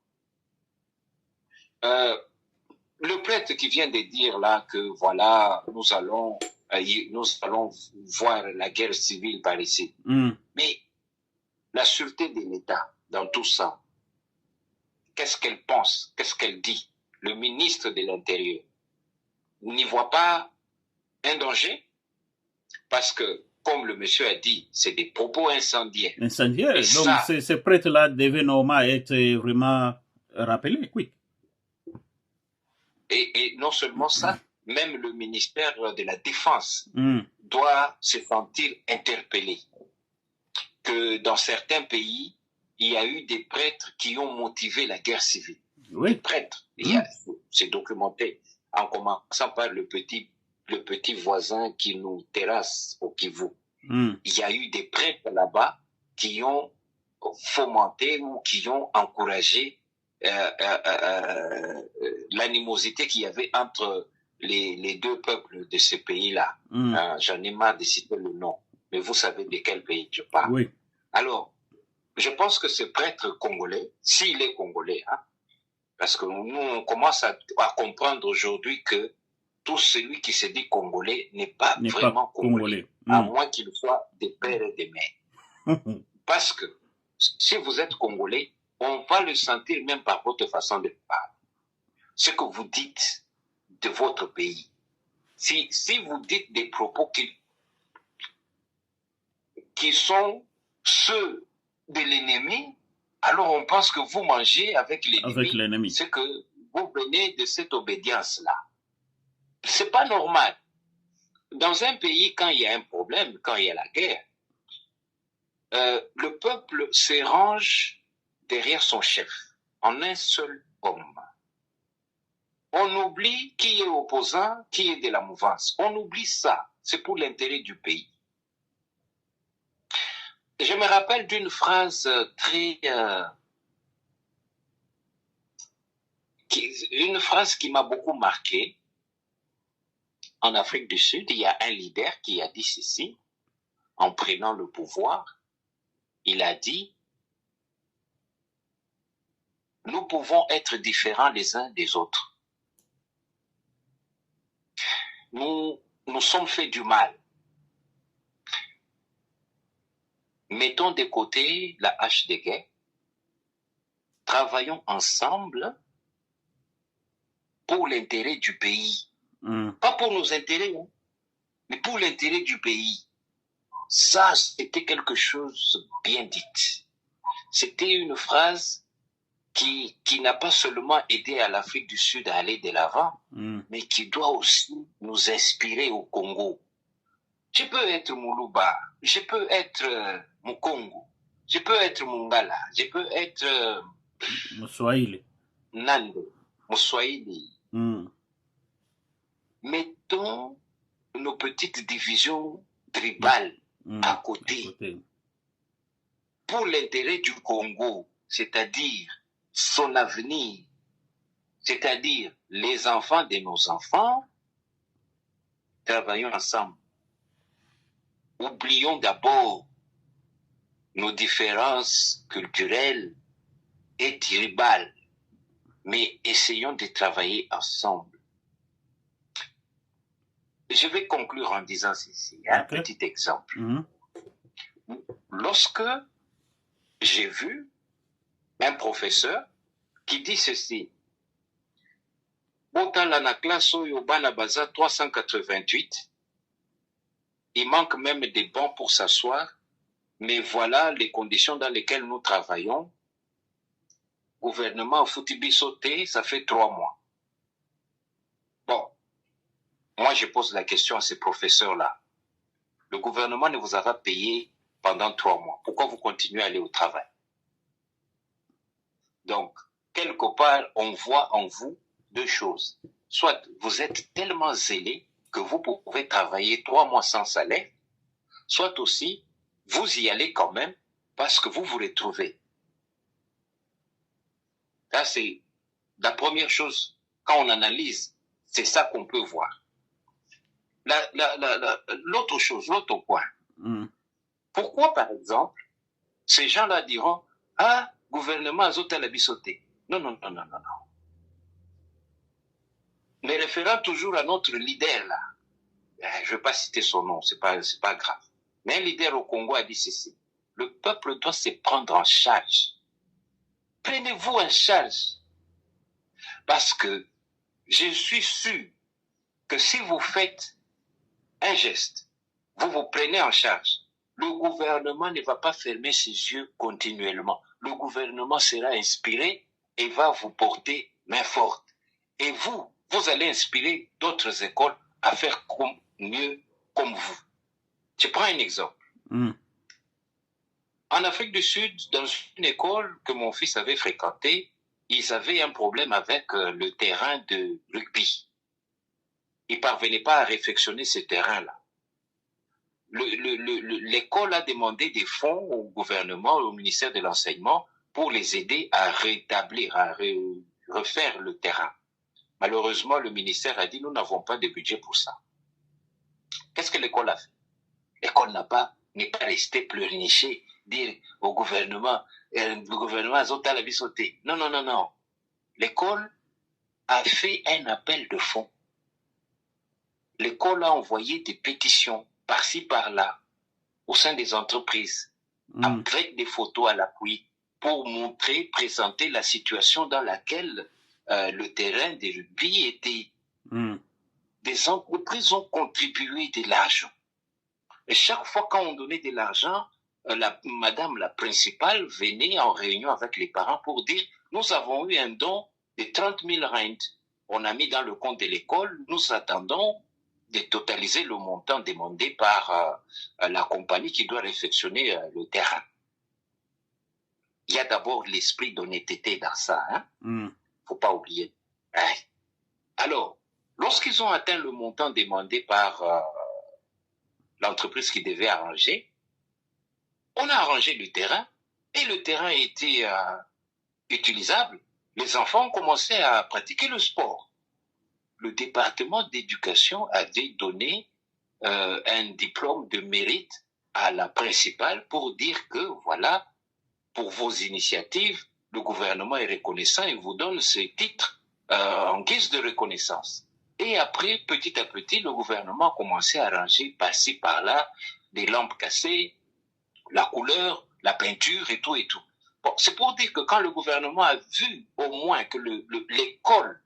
Le prêtre qui vient de dire là que voilà, nous allons voir la guerre civile par ici. Mais la sûreté de l'État dans tout ça, qu'est-ce qu'elle pense? Qu'est-ce qu'elle dit? Le ministre de l'Intérieur n'y voit pas un danger? Parce que, comme le monsieur a dit, c'est des propos incendiaires. Incendiaires. Donc, ces prêtres-là devaient normalement être vraiment rappelés, oui. Et non seulement ça, même le ministère de la Défense doit se sentir interpellé. Que dans certains pays, il y a eu des prêtres qui ont motivé la guerre civile. Oui. Des prêtres. C'est documenté. En commençant par le petit voisin qui nous terrasse au Kivu. Il y a eu des prêtres là-bas qui ont fomenté ou qui ont encouragé l'animosité qu'il y avait entre les deux peuples de ces pays-là. J'en ai marre de citer le nom, mais vous savez de quel pays je parle. Oui. Alors, je pense que ce prêtre congolais, s'il est congolais, hein, parce que nous, on commence à comprendre aujourd'hui que tout celui qui se dit congolais n'est pas vraiment congolais. À moins qu'il soit des pères et des mères. Parce que si vous êtes congolais, on va le sentir même par votre façon de parler. Ce que vous dites de votre pays. Si vous dites des propos qui sont ceux de l'ennemi, alors on pense que vous mangez avec l'ennemi. C'est que vous venez de cette obédience-là. C'est pas normal. Dans un pays, quand il y a un problème, quand il y a la guerre, le peuple se range derrière son chef, en un seul homme. On oublie qui est opposant, qui est de la mouvance. On oublie ça. C'est pour l'intérêt du pays. Je me rappelle d'une phrase une phrase qui m'a beaucoup marqué. En Afrique du Sud, il y a un leader qui a dit ceci, en prenant le pouvoir. Il a dit, nous pouvons être différents les uns des autres. Nous sommes faits du mal. Mettons de côté la hache de guerre. Travaillons ensemble pour l'intérêt du pays. Pas pour nos intérêts, hein, mais pour l'intérêt du pays. Ça, c'était quelque chose bien dit. C'était une phrase qui n'a pas seulement aidé à l'Afrique du Sud à aller de l'avant, mais qui doit aussi nous inspirer au Congo. Je peux être Moulouba, je peux être Mukongo, je peux être Mungala, je peux être Mswahili. Nando, Mswahili. Mettons nos petites divisions tribales à côté pour l'intérêt du Congo, c'est-à-dire son avenir, c'est-à-dire les enfants de nos enfants. Travaillons ensemble. Oublions d'abord nos différences culturelles et tribales, mais essayons de travailler ensemble. Je vais conclure en disant ceci, un petit exemple. Lorsque j'ai vu un professeur qui dit ceci, Botala na classe Yobana Baza 388, il manque même des bancs pour s'asseoir, mais voilà les conditions dans lesquelles nous travaillons. Gouvernement Foutibi sauté, ça fait 3 mois. Bon, moi je pose la question à ces professeurs-là. Le gouvernement ne vous a pas payé pendant 3 mois. Pourquoi vous continuez à aller au travail? Donc, quelque part, on voit en vous 2 choses. Soit vous êtes tellement zélé que vous pouvez travailler 3 mois sans salaire, soit aussi, vous y allez quand même parce que vous vous retrouvez. Ça, c'est la première chose. Quand on analyse, c'est ça qu'on peut voir. L'autre chose, l'autre point. Pourquoi, par exemple, ces gens-là diront, ah, gouvernement Azotala Bissoté. Non. Mais référant toujours à notre leader, là, je ne vais pas citer son nom, c'est pas grave. Mais un leader au Congo a dit ceci, le peuple doit se prendre en charge. Prenez-vous en charge. Parce que je suis sûr que si vous faites un geste, vous vous prenez en charge, le gouvernement ne va pas fermer ses yeux continuellement. Le gouvernement sera inspiré et va vous porter main forte. Et vous allez inspirer d'autres écoles à faire mieux comme vous. Je prends un exemple. En Afrique du Sud, dans une école que mon fils avait fréquentée, ils avaient un problème avec le terrain de rugby. Ils ne parvenaient pas à réfectionner ce terrain-là. L'école a demandé des fonds au gouvernement, au ministère de l'Enseignement, pour les aider à rétablir, à refaire le terrain. Malheureusement, le ministère a dit, nous n'avons pas de budget pour ça. Qu'est-ce que l'école a fait? L'école n'est pas restée pleurnicher, dire au gouvernement, le gouvernement a sauté à la bissoté. Non. L'école a fait un appel de fonds. L'école a envoyé des pétitions par-ci, par-là, au sein des entreprises, avec des photos à l'appui, pour montrer, présenter la situation dans laquelle le terrain de rugby était. Des entreprises ont contribué de l'argent. Et chaque fois qu'on donnait de l'argent, madame la principale venait en réunion avec les parents pour dire, nous avons eu un don de 30 000 rand. On a mis dans le compte de l'école, nous attendons de totaliser le montant demandé par la compagnie qui doit réfectionner le terrain. Il y a d'abord l'esprit d'honnêteté dans ça. Faut pas oublier. Alors, lorsqu'ils ont atteint le montant demandé par l'entreprise qui devait arranger, on a arrangé le terrain et le terrain était utilisable. Les enfants ont commencé à pratiquer le sport. Le département d'éducation avait donné un diplôme de mérite à la principale pour dire que, voilà, pour vos initiatives, le gouvernement est reconnaissant et vous donne ce titre en guise de reconnaissance. Et après, petit à petit, le gouvernement a commencé à arranger par-ci, par-là, des lampes cassées, la couleur, la peinture et tout et tout. Bon, c'est pour dire que quand le gouvernement a vu au moins que l'école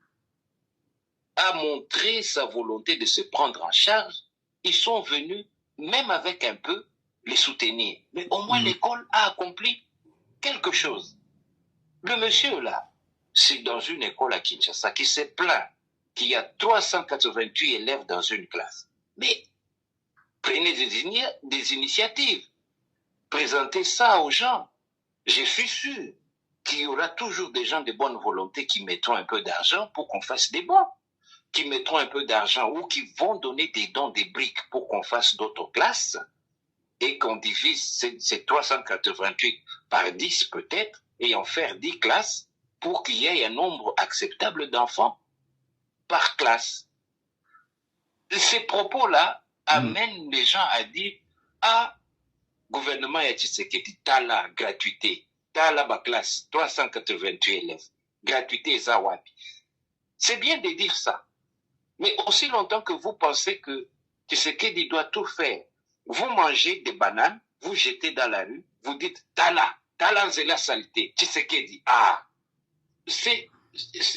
a montré sa volonté de se prendre en charge, ils sont venus, même avec un peu, les soutenir. Mais au moins l'école a accompli quelque chose. Le monsieur là, c'est dans une école à Kinshasa qui s'est plaint qu'il y a 388 élèves dans une classe. Mais prenez des initiatives, présentez ça aux gens. Je suis sûr qu'il y aura toujours des gens de bonne volonté qui mettront un peu d'argent pour qu'on fasse des bons, qui mettront un peu d'argent ou qui vont donner des dons, des briques pour qu'on fasse d'autres classes et qu'on divise ces 388 par 10 peut-être et en faire 10 classes pour qu'il y ait un nombre acceptable d'enfants par classe. Ces propos-là amènent les gens à dire « Ah, gouvernement ya Tshisekedi, tala gratuité, tala ma classe, 388 élèves, gratuité zawapi. » C'est bien de dire ça, mais aussi longtemps que vous pensez que Tshisekedi doit tout faire, vous mangez des bananes, vous jetez dans la rue, vous dites « Tala, tala c'est la saleté, Tshisekedi, ah !»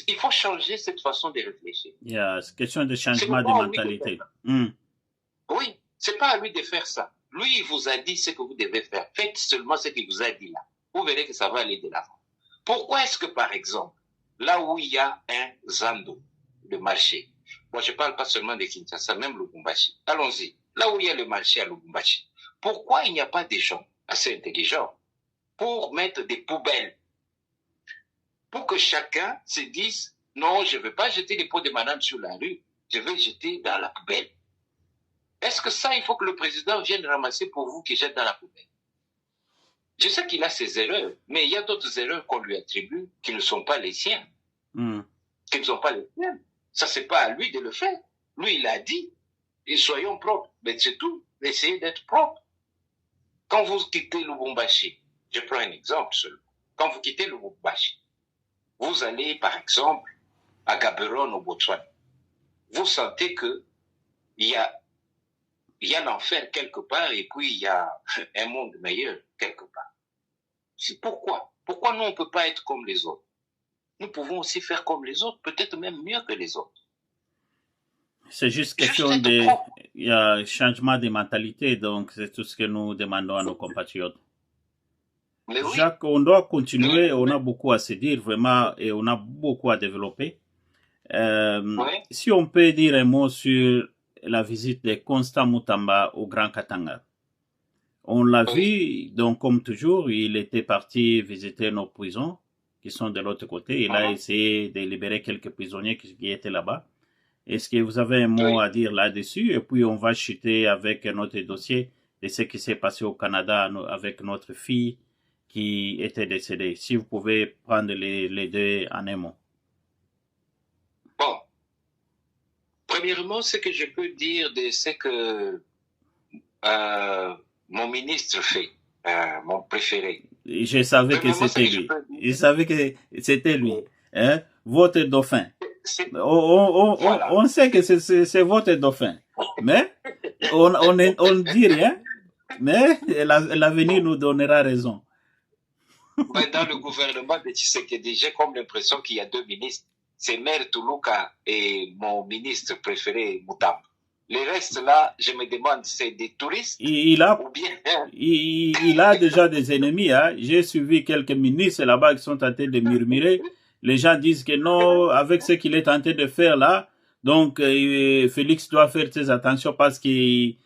Il faut changer cette façon de réfléchir. C'est question de changement de mentalité. Oui, c'est pas à lui de faire ça. Lui, il vous a dit ce que vous devez faire. Faites seulement ce qu'il vous a dit là. Vous verrez que ça va aller de l'avant. Pourquoi est-ce que, par exemple, là où il y a un Zando, le marché, moi je parle pas seulement de Kinshasa, même Lubumbashi. Allons-y. Là où il y a le marché à Lubumbashi, pourquoi il n'y a pas des gens assez intelligents pour mettre des poubelles, pour que chacun se dise non, je ne veux pas jeter les pots de banane sur la rue, je vais jeter dans la poubelle. Est-ce que ça, il faut que le président vienne ramasser pour vous qui jette dans la poubelle? Je sais qu'il a ses erreurs, mais il y a d'autres erreurs qu'on lui attribue qui ne sont pas les siennes. Qui ne sont pas les siennes. Ça, c'est pas à lui de le faire. Lui, il a dit, et soyons propres. Mais c'est tout. Essayez d'être propre. Quand vous quittez Lubumbashi, je prends un exemple seulement. Quand vous quittez Lubumbashi, vous allez, par exemple, à Gaborone au Botswana. Vous sentez que il y a l'enfer quelque part et puis il y a un monde meilleur quelque part. C'est pourquoi. Pourquoi nous, on ne peut pas être comme les autres? Nous pouvons aussi faire comme les autres, peut-être même mieux que les autres. C'est juste question de... Il y a un changement de mentalité, donc c'est tout ce que nous demandons à nos compatriotes. Mais oui. Jacques, on doit continuer, on a beaucoup à se dire vraiment et on a beaucoup à développer. Si on peut dire un mot sur la visite de Constant Mutamba au Grand Katanga. On l'a vu, donc comme toujours, il était parti visiter nos prisons qui sont de l'autre côté. Il a essayé de libérer quelques prisonniers qui étaient là-bas. Est-ce que vous avez un mot à dire là-dessus? Et puis on va chuter avec notre dossier de ce qui s'est passé au Canada avec notre fille qui était décédée. Si vous pouvez prendre les deux en un mot. Bon. Premièrement, ce que je peux dire de ce que mon ministre fait, mon préféré. Je savais que c'était lui. Je savais que c'était lui. Hein? Votre dauphin. On sait que c'est votre dauphin. Mais on ne dit rien. Mais l'avenir nous donnera raison. Dans le gouvernement de Tshisekedi, j'ai comme l'impression qu'il y a deux ministres. C'est Maire Toulouka et mon ministre préféré, Mutamba. Les restes là, je me demande, c'est des touristes ou bien... Il a déjà des ennemis. Hein. J'ai suivi quelques ministres là-bas qui sont en train de murmurer. Les gens disent que non, avec ce qu'il est en train de faire là, donc Félix doit faire très attention parce qu'il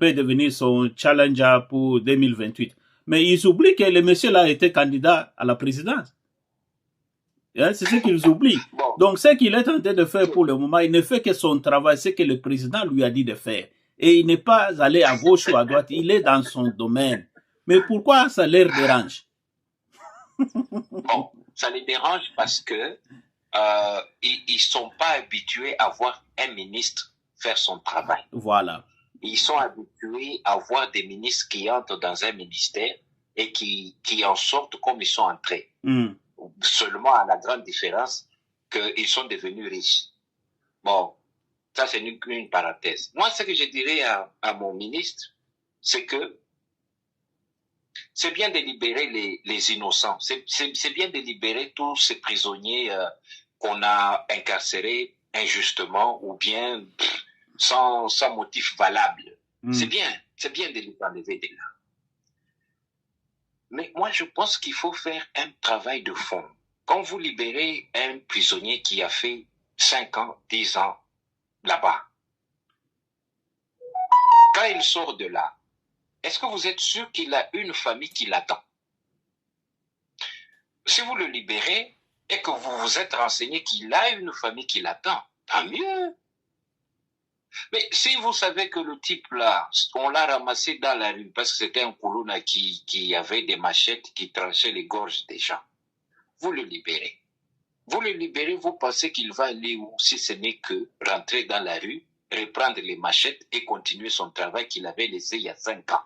peut devenir son challenger pour 2028. Mais ils oublient que le monsieur là était candidat à la présidence. Hein, c'est ce qu'ils oublient. Donc, ce qu'il est en train de faire pour le moment, il ne fait que son travail, c'est que le président lui a dit de faire. Et il n'est pas allé à gauche ou à droite, il est dans son domaine. Mais pourquoi ça leur dérange? Bon, ça les dérange parce que ils sont pas habitués à voir un ministre faire son travail. Voilà. Ils sont habitués à voir des ministres qui entrent dans un ministère et qui en sortent comme ils sont entrés. Seulement à la grande différence qu'ils sont devenus riches. Bon, ça c'est une parenthèse. Moi, ce que je dirais à mon ministre, c'est que c'est bien de libérer les innocents. C'est bien de libérer tous ces prisonniers qu'on a incarcérés injustement ou bien sans motif valable. C'est bien de les enlever de là. Mais moi, je pense qu'il faut faire un travail de fond. Quand vous libérez un prisonnier qui a fait 5 ans, 10 ans là-bas, quand il sort de là, est-ce que vous êtes sûr qu'il a une famille qui l'attend? Si vous le libérez et que vous vous êtes renseigné qu'il a une famille qui l'attend, tant mieux. Mais si vous savez que le type là, on l'a ramassé dans la rue parce que c'était un Koulouna qui avait des machettes qui tranchaient les gorges des gens, vous le libérez. Vous le libérez, vous pensez qu'il va aller où si ce n'est que rentrer dans la rue, reprendre les machettes et continuer son travail qu'il avait laissé il y a 5 ans.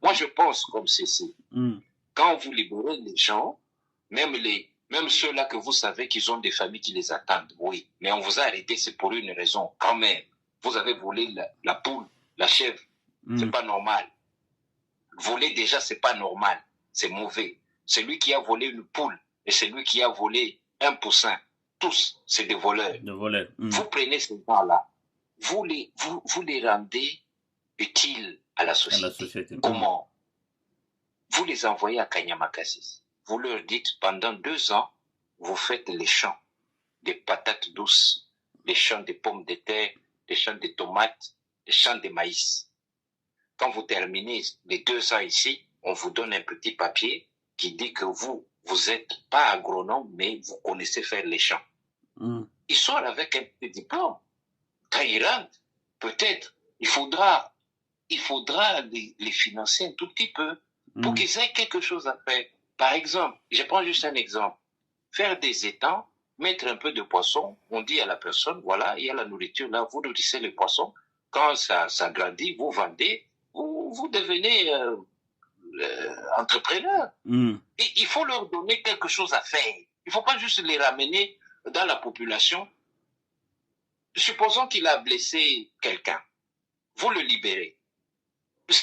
Moi, je pense comme ceci. Quand vous libérez les gens, même ceux-là que vous savez qu'ils ont des familles qui les attendent, oui, mais on vous a arrêté, c'est pour une raison, quand même. Vous avez volé la poule, la chèvre, c'est pas normal. Voler déjà, c'est pas normal, c'est mauvais. Celui qui a volé une poule et celui qui a volé un poussin, tous, c'est des voleurs. Vous prenez ces gens-là, vous les rendez utiles à la société. Comment? Vous les envoyez à Kanyamakassis. Vous leur dites, pendant 2 ans, vous faites les champs des patates douces, les champs de pommes de terre, les champs de tomates, les champs de maïs. Quand vous terminez les 2 ans ici, on vous donne un petit papier qui dit que vous n'êtes pas agronome, mais vous connaissez faire les champs. Ils sortent avec un petit diplôme. Quand ils rentrent, peut-être, il faudra les financer un tout petit peu pour qu'ils aient quelque chose à faire. Par exemple, je prends juste un exemple. Faire des étangs, mettre un peu de poisson, on dit à la personne, voilà, il y a la nourriture là, vous nourrissez les poissons. Quand ça grandit, vous vendez, vous devenez entrepreneur. Et il faut leur donner quelque chose à faire. Il ne faut pas juste les ramener dans la population. Supposons qu'il a blessé quelqu'un. Vous le libérez.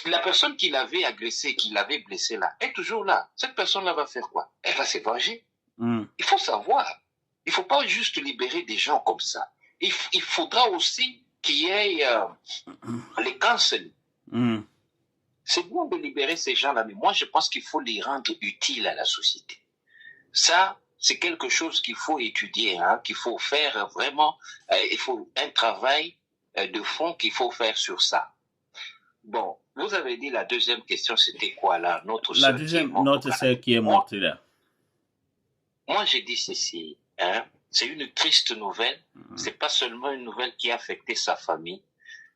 La personne qui l'avait agressé, qui l'avait blessé là, est toujours là. Cette personne-là va faire quoi? Elle va se venger. Il faut savoir. Il ne faut pas juste libérer des gens comme ça. Il faudra aussi qu'il y ait les cancels. C'est bon de libérer ces gens-là, mais moi je pense qu'il faut les rendre utiles à la société. Ça, c'est quelque chose qu'il faut étudier, qu'il faut faire vraiment. Il faut un travail de fond qu'il faut faire sur ça. Bon, vous avez dit la deuxième question, c'était quoi là? Notre sœur qui est morte là. Moi, j'ai dit ceci, c'est une triste nouvelle. C'est pas seulement une nouvelle qui a affecté sa famille.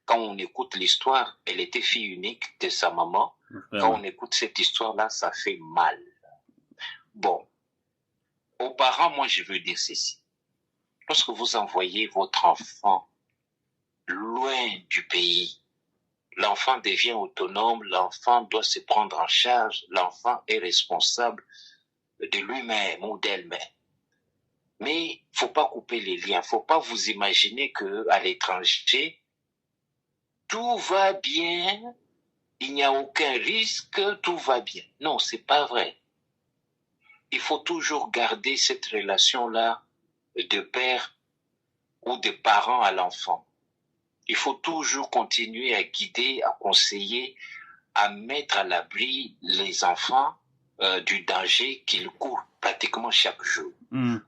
Quand on écoute l'histoire, elle était fille unique de sa maman. Quand on écoute cette histoire-là, ça fait mal. Bon, aux parents, moi, je veux dire ceci. Lorsque vous envoyez votre enfant loin du pays, l'enfant devient autonome, l'enfant doit se prendre en charge, l'enfant est responsable de lui-même ou d'elle-même. Mais il ne faut pas couper les liens, il ne faut pas vous imaginer qu'à l'étranger, tout va bien, il n'y a aucun risque, tout va bien. Non, ce n'est pas vrai. Il faut toujours garder cette relation-là de père ou de parent à l'enfant. Il faut toujours continuer à guider, à conseiller, à mettre à l'abri les enfants du danger qu'ils courent pratiquement chaque jour.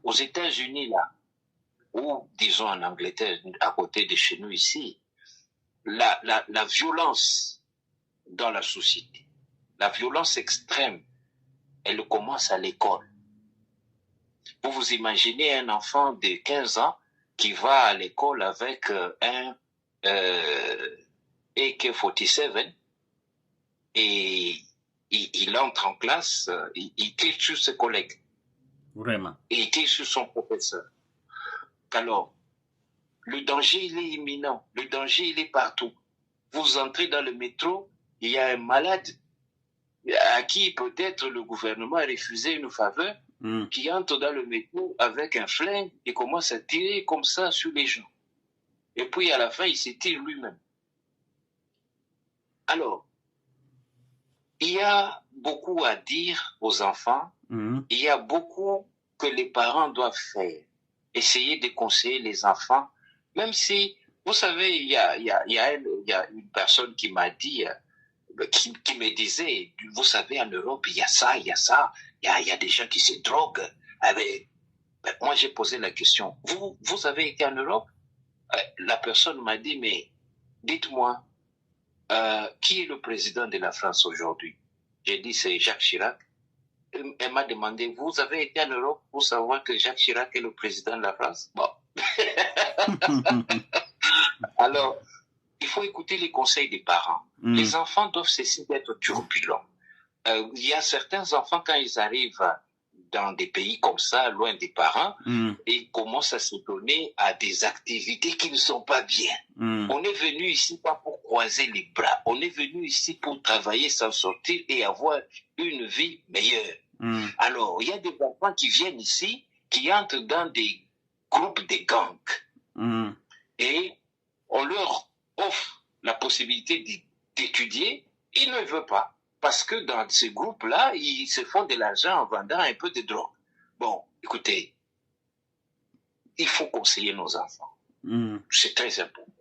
Aux États-Unis, là, ou disons en Angleterre, à côté de chez nous ici, la violence dans la société, la violence extrême, elle commence à l'école. Vous vous imaginez un enfant de 15 ans qui va à l'école avec un AK-47 et il entre en classe, il tire sur ses collègues. Vraiment. Et il tire sur son professeur. Alors, le danger, il est imminent. Le danger, il est partout. Vous entrez dans le métro, il y a un malade à qui peut-être le gouvernement a refusé une faveur, qui entre dans le métro avec un flingue et commence à tirer comme ça sur les gens. Et puis à la fin, il se tire lui-même. Alors, il y a beaucoup à dire aux enfants, il y a beaucoup que les parents doivent faire. Essayer de conseiller les enfants, même si, vous savez, il y a une personne qui m'a dit, qui me disait, vous savez, en Europe, il y a ça, il y a des gens qui se droguent. Moi, j'ai posé la question, vous avez été en Europe? La personne m'a dit, mais dites-moi, qui est le président de la France aujourd'hui? J'ai dit, c'est Jacques Chirac. Elle m'a demandé, vous avez été en Europe pour savoir que Jacques Chirac est le président de la France? Bon. Alors, il faut écouter les conseils des parents. Les enfants doivent cesser d'être turbulents. Il y a certains enfants, quand ils arrivent dans des pays comme ça, loin des parents, ils commencent à se donner à des activités qui ne sont pas bien. On est venu ici pas pour croiser les bras. On est venu ici pour travailler, s'en sortir et avoir une vie meilleure. Alors, il y a des enfants qui viennent ici, qui entrent dans des groupes de gangs. Et on leur offre la possibilité d'étudier. Ils ne veulent pas. Parce que dans ces groupes-là, ils se font de l'argent en vendant un peu de drogue. Bon, écoutez, il faut conseiller nos enfants. C'est très important.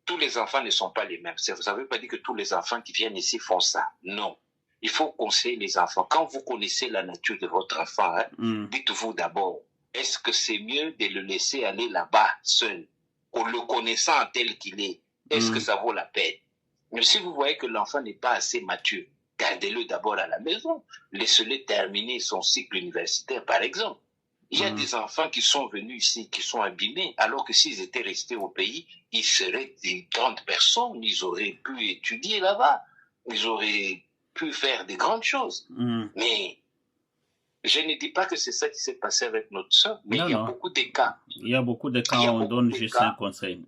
Tous les enfants ne sont pas les mêmes. Ça ne veut pas dire que tous les enfants qui viennent ici font ça. Non. Il faut conseiller les enfants. Quand vous connaissez la nature de votre enfant, dites-vous d'abord, est-ce que c'est mieux de le laisser aller là-bas seul, en le connaissant tel qu'il est? Est-ce que ça vaut la peine? Mais si vous voyez que l'enfant n'est pas assez mature, gardez-le d'abord à la maison. Laissez-le terminer son cycle universitaire, par exemple. Il y a des enfants qui sont venus ici, qui sont abîmés, alors que s'ils étaient restés au pays, ils seraient des grandes personnes. Ils auraient pu étudier là-bas. Ils auraient pu faire des grandes choses. Mais je ne dis pas que c'est ça qui s'est passé avec notre soeur, mais il y a beaucoup de cas. Il y a beaucoup de cas où on donne juste un conseil.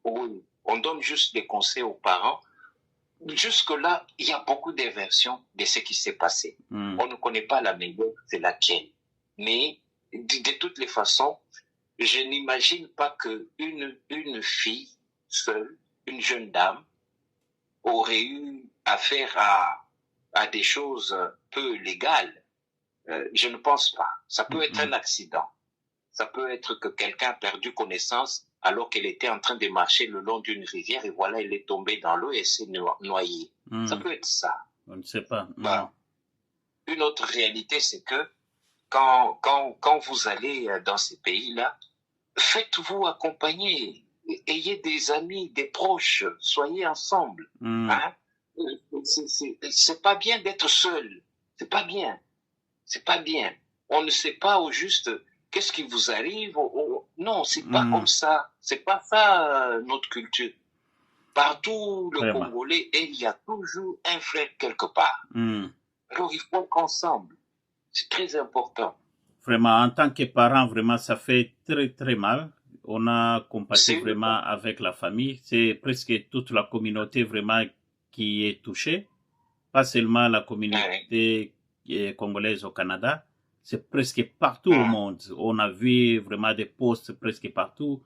Oui, on donne juste des conseils aux parents. Jusque-là, il y a beaucoup de versions de ce qui s'est passé. On ne connaît pas la meilleure, c'est laquelle. Mais de toutes les façons, je n'imagine pas qu'une fille seule, une jeune dame, aurait eu affaire à des choses peu légales. Je ne pense pas. Ça peut être un accident. Ça peut être que quelqu'un a perdu connaissance alors qu'elle était en train de marcher le long d'une rivière et voilà, elle est tombée dans l'eau et s'est noyée. Ça peut être ça. On ne sait pas. Une autre réalité, c'est que quand vous allez dans ces pays-là, faites-vous accompagner. Ayez des amis, des proches. Soyez ensemble. Hein? C'est pas bien d'être seul. C'est pas bien. C'est pas bien. On ne sait pas au juste qu'est-ce qui vous arrive. Non, c'est pas comme ça. C'est pas ça notre culture. Partout le Congolais, il y a toujours un frère quelque part. Alors il faut être ensemble. C'est très important. Vraiment, en tant que parent, vraiment, ça fait très très mal. On a compatis vraiment avec la famille. C'est presque toute la communauté vraiment qui est touchée. Pas seulement la communauté congolaise au Canada. C'est presque partout au monde. On a vu vraiment des posts presque partout.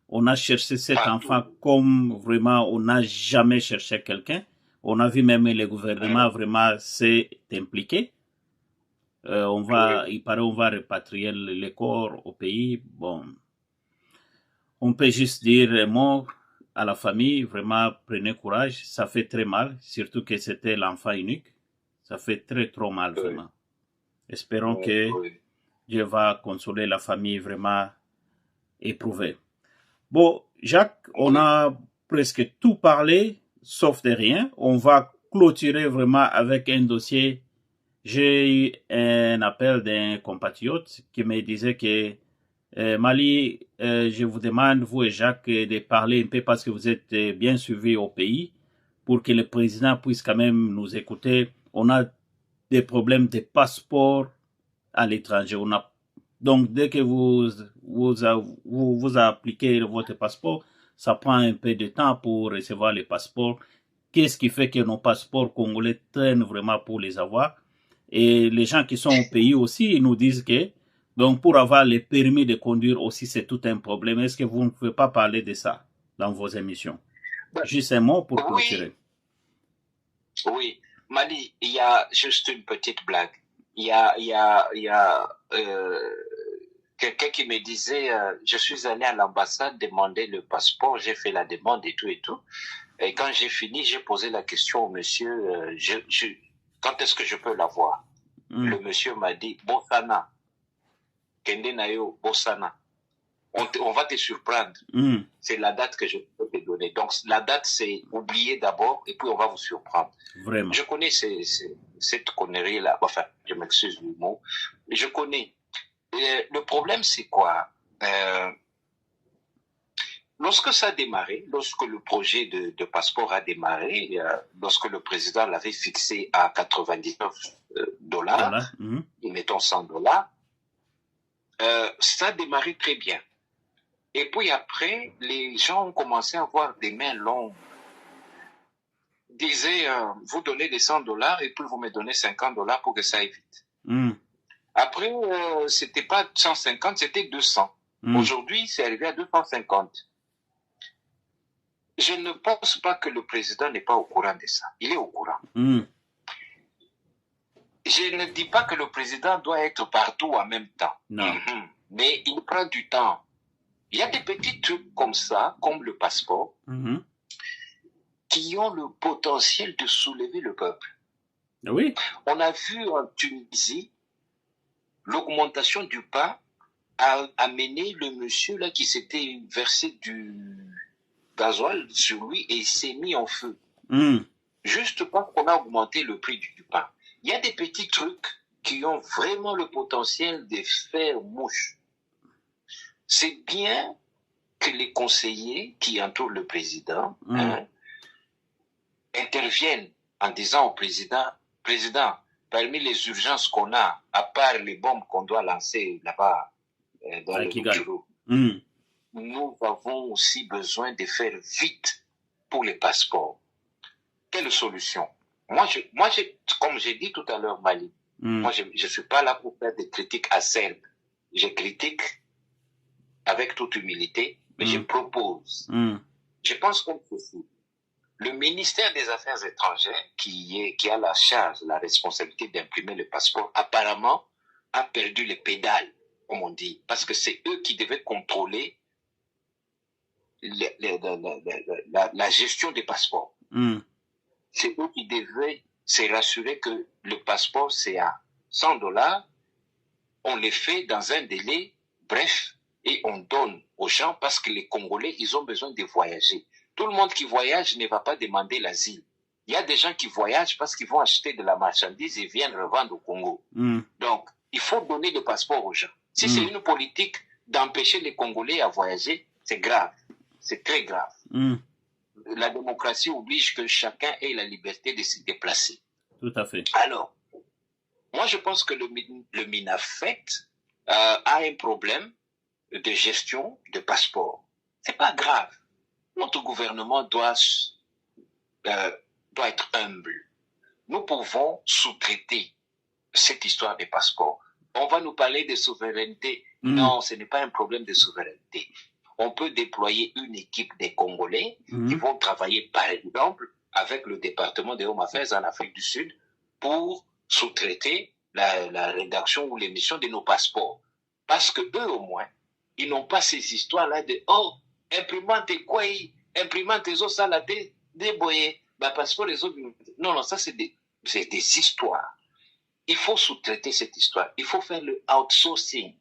On a cherché cet enfant comme vraiment on n'a jamais cherché quelqu'un. On a vu même le gouvernement vraiment s'est impliqué. Il paraît on va repatrier les corps au pays. Bon, on peut juste dire un mot à la famille. Vraiment, prenez courage. Ça fait très mal, surtout que c'était l'enfant unique. Ça fait très trop mal vraiment. Espérons que Dieu va consoler la famille vraiment éprouvée. Bon, Jacques, on a presque tout parlé, sauf de rien. On va clôturer vraiment avec un dossier. J'ai eu un appel d'un compatriote qui me disait que Mali, je vous demande, vous et Jacques, de parler un peu parce que vous êtes bien suivis au pays pour que le président puisse quand même nous écouter. On a des problèmes de passeport à l'étranger. Donc, dès que vous appliquez votre passeport, ça prend un peu de temps pour recevoir les passeports. Qu'est-ce qui fait que nos passeports congolais traînent vraiment pour les avoir? Et les gens qui sont au pays aussi, ils nous disent que, donc, pour avoir les permis de conduire aussi, c'est tout un problème. Est-ce que vous ne pouvez pas parler de ça dans vos émissions? Juste un mot pour clôturer. Oui. Mali, il y a juste une petite blague. Il y a quelqu'un qui me disait, je suis allé à l'ambassade demander le passeport, j'ai fait la demande et tout. Et quand j'ai fini, j'ai posé la question au monsieur, quand est-ce que je peux l'avoir? Le monsieur m'a dit, Bossana, Kende Nayo, Bossana. On va te surprendre. C'est la date que je peux te donner. Donc, la date, c'est oublier d'abord et puis on va vous surprendre. Vraiment. Je connais cette connerie-là. Enfin, je m'excuse du mot. Je connais. Le problème, c'est quoi? Lorsque ça a démarré, lorsque le projet de passeport a démarré, lorsque le président l'avait fixé à 99 dollars, mettons 100 dollars, ça a démarré très bien. Et puis après, les gens ont commencé à avoir des mains longues. Ils disaient, vous donnez les 100 dollars et puis vous me donnez 50 dollars pour que ça aille vite. Après, c'était pas 150, c'était 200. Aujourd'hui, c'est arrivé à 250. Je ne pense pas que le président n'est pas au courant de ça. Il est au courant. Je ne dis pas que le président doit être partout en même temps. Non. Mais il prend du temps. Il y a des petits trucs comme ça, comme le passeport, qui ont le potentiel de soulever le peuple. Oui. On a vu en Tunisie, l'augmentation du pain a amené le monsieur là qui s'était versé du gasoil sur lui et il s'est mis en feu. Juste parce qu'on a augmenté le prix du pain. Il y a des petits trucs qui ont vraiment le potentiel de faire mouche. C'est bien que les conseillers qui entourent le président interviennent en disant au président, parmi les urgences qu'on a, à part les bombes qu'on doit lancer là-bas dans le Rutshuru, nous avons aussi besoin de faire vite pour les passeports. Quelle solution? Moi, comme j'ai dit tout à l'heure, Mali, moi, je ne suis pas là pour faire des critiques acerbes. Je critique avec toute humilité, mais je propose. Je pense comme ceci. Le ministère des Affaires étrangères, qui a la charge, la responsabilité d'imprimer le passeport, apparemment a perdu les pédales, comme on dit, parce que c'est eux qui devaient contrôler la gestion des passeports. C'est eux qui devaient se rassurer que le passeport, c'est à 100 dollars, on les fait dans un délai bref et on donne aux gens parce que les Congolais, ils ont besoin de voyager. Tout le monde qui voyage ne va pas demander l'asile. Il y a des gens qui voyagent parce qu'ils vont acheter de la marchandise et viennent revendre au Congo. Donc, il faut donner le passeport aux gens. Si c'est une politique d'empêcher les Congolais à voyager, c'est grave. C'est très grave. La démocratie oblige que chacun ait la liberté de se déplacer. Tout à fait. Alors, moi, je pense que le MINAFET a un problème de gestion de passeport. C'est pas grave. Notre gouvernement doit être humble. Nous pouvons sous-traiter cette histoire des passeports. On va nous parler de souveraineté. Non, ce n'est pas un problème de souveraineté. On peut déployer une équipe des Congolais qui vont travailler, par exemple, avec le département des Home Affairs en Afrique du Sud pour sous-traiter la rédaction ou l'émission de nos passeports. Parce que eux, au moins, ils n'ont pas ces histoires-là de « Oh, imprimante quoi, imprimante les autres salatés, déboyés, bah passeport les autres. » Non, ça c'est des histoires. Il faut sous-traiter cette histoire. Il faut faire le outsourcing.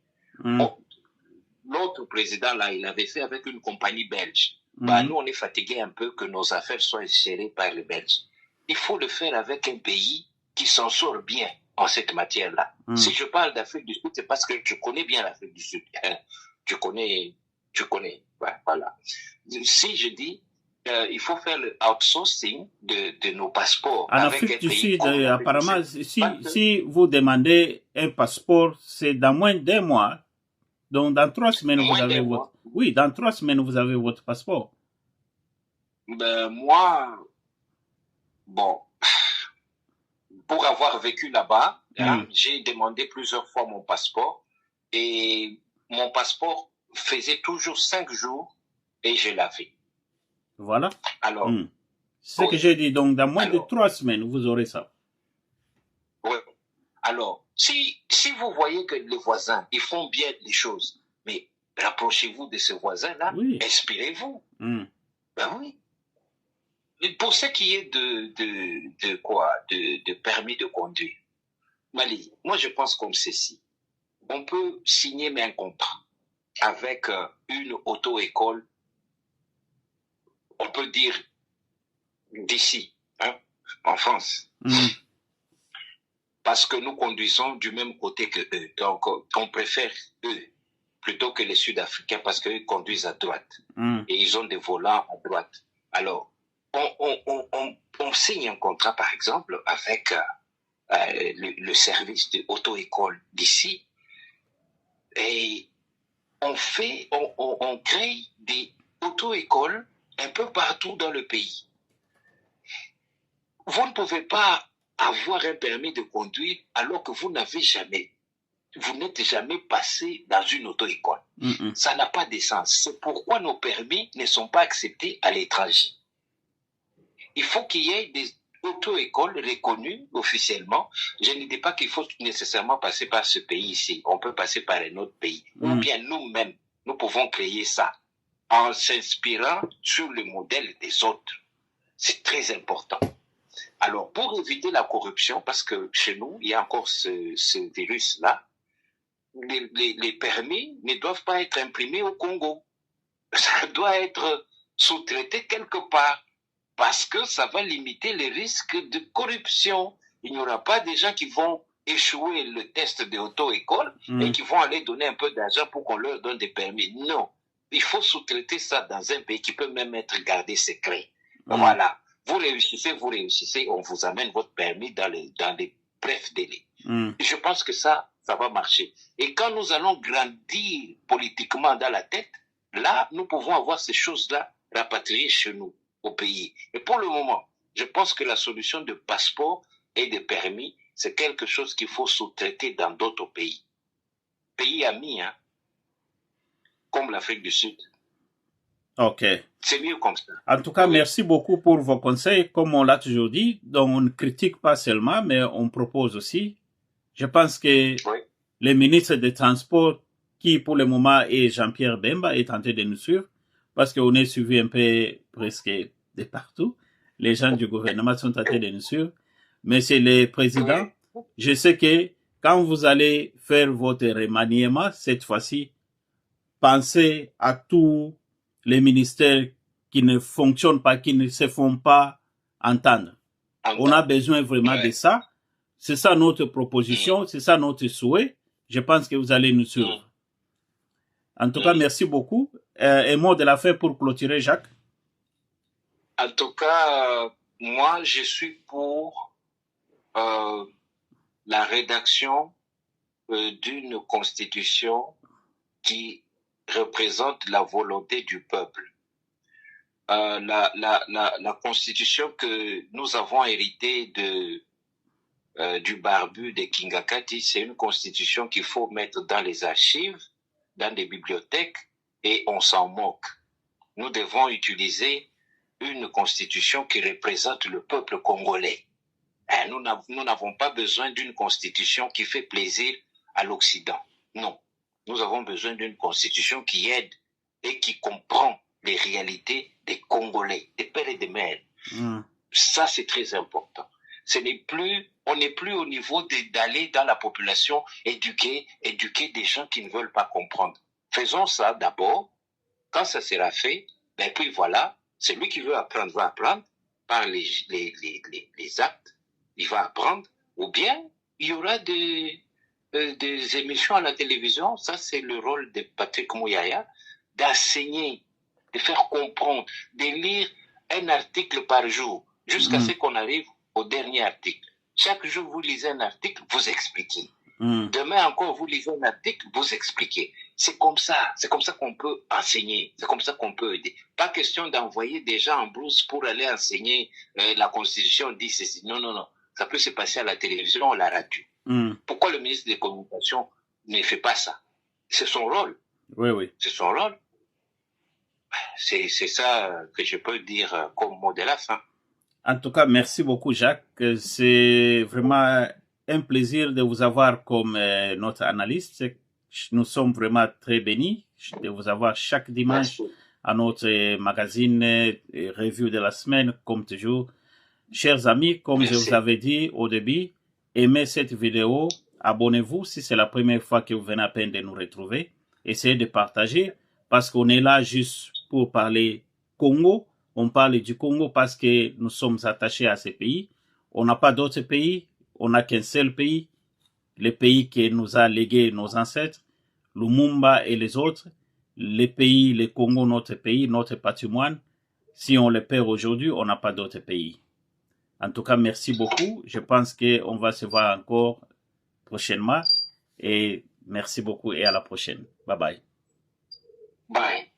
L'autre président, là, il avait fait avec une compagnie belge. Bah, nous, on est fatigués un peu que nos affaires soient gérées par les Belges. Il faut le faire avec un pays qui s'en sort bien en cette matière-là. Si je parle d'Afrique du Sud, c'est parce que je connais bien l'Afrique du Sud. Tu connais. Ouais, voilà. Si je dis, il faut faire le outsourcing de nos passeports. En Afrique du Sud, apparemment, si vous demandez un passeport, c'est dans moins d'un mois. Donc, dans 3 semaines, vous avez votre... Oui, dans 3 semaines, vous avez votre passeport. Ben, moi, bon, pour avoir vécu là-bas, j'ai demandé plusieurs fois mon passeport et mon passeport faisait toujours 5 jours et je l'avais. Voilà. Alors, c'est ce que j'ai dit. Donc, dans moins de 3 semaines, vous aurez ça. Oui. Alors, si vous voyez que les voisins, ils font bien les choses, mais rapprochez-vous de ce voisin-là, inspirez-vous. Ben oui. Pour ce qui est de permis de conduire, Mali, moi je pense comme ceci. On peut signer un contrat avec une auto-école, on peut dire d'ici, hein, en France. Parce que nous conduisons du même côté que eux. Donc, on préfère eux plutôt que les Sud-Africains parce qu'eux conduisent à droite. Et ils ont des volants à droite. Alors, on signe un contrat, par exemple, avec le service de auto-école d'ici. Et on crée des auto-écoles un peu partout dans le pays. Vous ne pouvez pas avoir un permis de conduire alors que vous n'êtes jamais passé dans une auto-école. Ça n'a pas de sens. C'est pourquoi nos permis ne sont pas acceptés à l'étranger. Il faut qu'il y ait des auto-écoles reconnues officiellement. Je ne dis pas qu'il faut nécessairement passer par ce pays ici. On peut passer par un autre pays. Ou bien nous-mêmes, nous pouvons créer ça en s'inspirant sur le modèle des autres. C'est très important. Alors, pour éviter la corruption, parce que chez nous, il y a encore ce virus-là, les permis ne doivent pas être imprimés au Congo. Ça doit être sous-traité quelque part, parce que ça va limiter les risques de corruption. Il n'y aura pas des gens qui vont échouer le test de auto-école et qui vont aller donner un peu d'argent pour qu'on leur donne des permis. Non, il faut sous-traiter ça dans un pays qui peut même être gardé secret. Voilà. Vous réussissez, on vous amène votre permis dans les brefs délais. Je pense que ça va marcher. Et quand nous allons grandir politiquement dans la tête, là, nous pouvons avoir ces choses-là rapatriées chez nous, au pays. Et pour le moment, je pense que la solution de passeport et de permis, c'est quelque chose qu'il faut sous-traiter dans d'autres pays. Pays amis, hein, comme l'Afrique du Sud. Ok. C'est mieux comme ça. En tout cas, merci beaucoup pour vos conseils. Comme on l'a toujours dit, donc on ne critique pas seulement, mais on propose aussi. Je pense que le ministre des Transports, qui pour le moment est Jean-Pierre Bemba, est tenté de nous suivre, parce qu'on est suivi un peu presque de partout. Les gens du gouvernement sont tentés de nous suivre. Mais c'est le président. Je sais que quand vous allez faire votre remaniement, cette fois-ci, pensez à tous les ministères qui ne fonctionnent pas, qui ne se font pas entendre. On a besoin vraiment de ça. C'est ça notre proposition, c'est ça notre souhait. Je pense que vous allez nous suivre. En tout cas, merci beaucoup. Un mot de la fin pour clôturer, Jacques. En tout cas, moi, je suis pour la rédaction d'une constitution qui représente la volonté du peuple. La constitution que nous avons héritée du barbu de Kingakati, c'est une constitution qu'il faut mettre dans les archives, dans des bibliothèques, et on s'en moque. Nous devons utiliser une constitution qui représente le peuple congolais. Nous n'avons pas besoin d'une constitution qui fait plaisir à l'Occident. Non. Nous avons besoin d'une constitution qui aide et qui comprend les réalités des Congolais, des pères et des mères. Ça, c'est très important. On n'est plus au niveau d'aller dans la population éduquer des gens qui ne veulent pas comprendre. Faisons ça d'abord. Quand ça sera fait, ben puis voilà, celui qui veut apprendre va apprendre par les actes. Il va apprendre. Ou bien, il y aura des émissions à la télévision, ça c'est le rôle de Patrick Mouyaya, d'enseigner, de faire comprendre, de lire un article par jour, jusqu'à ce qu'on arrive au dernier article. Chaque jour, vous lisez un article, vous expliquez. Demain encore, vous lisez un article, vous expliquez. C'est comme ça qu'on peut enseigner, c'est comme ça qu'on peut aider. Pas question d'envoyer des gens en blouse pour aller enseigner la Constitution dit ceci. Non, non, non. Ça peut se passer à la télévision ou à la radio. Pourquoi le ministre des Communications ne fait pas ça? C'est son rôle. Oui, oui. C'est son rôle. C'est ça que je peux dire comme mot de la fin. En tout cas, merci beaucoup, Jacques. C'est vraiment un plaisir de vous avoir comme notre analyste. Nous sommes vraiment très bénis de vous avoir chaque dimanche à notre magazine Revue de la semaine, comme toujours. Chers amis, comme je vous avais dit au début, aimez cette vidéo, abonnez-vous si c'est la première fois que vous venez à peine de nous retrouver. Essayez de partager parce qu'on est là juste pour parler Congo. On parle du Congo parce que nous sommes attachés à ce pays. On n'a pas d'autres pays, on n'a qu'un seul pays, le pays qui nous a légué nos ancêtres, Lumumba et les autres. Les pays, le Congo, notre pays, notre patrimoine. Si on le perd aujourd'hui, on n'a pas d'autres pays. En tout cas, merci beaucoup. Je pense qu'on va se voir encore prochainement. Et merci beaucoup et à la prochaine. Bye bye. Bye.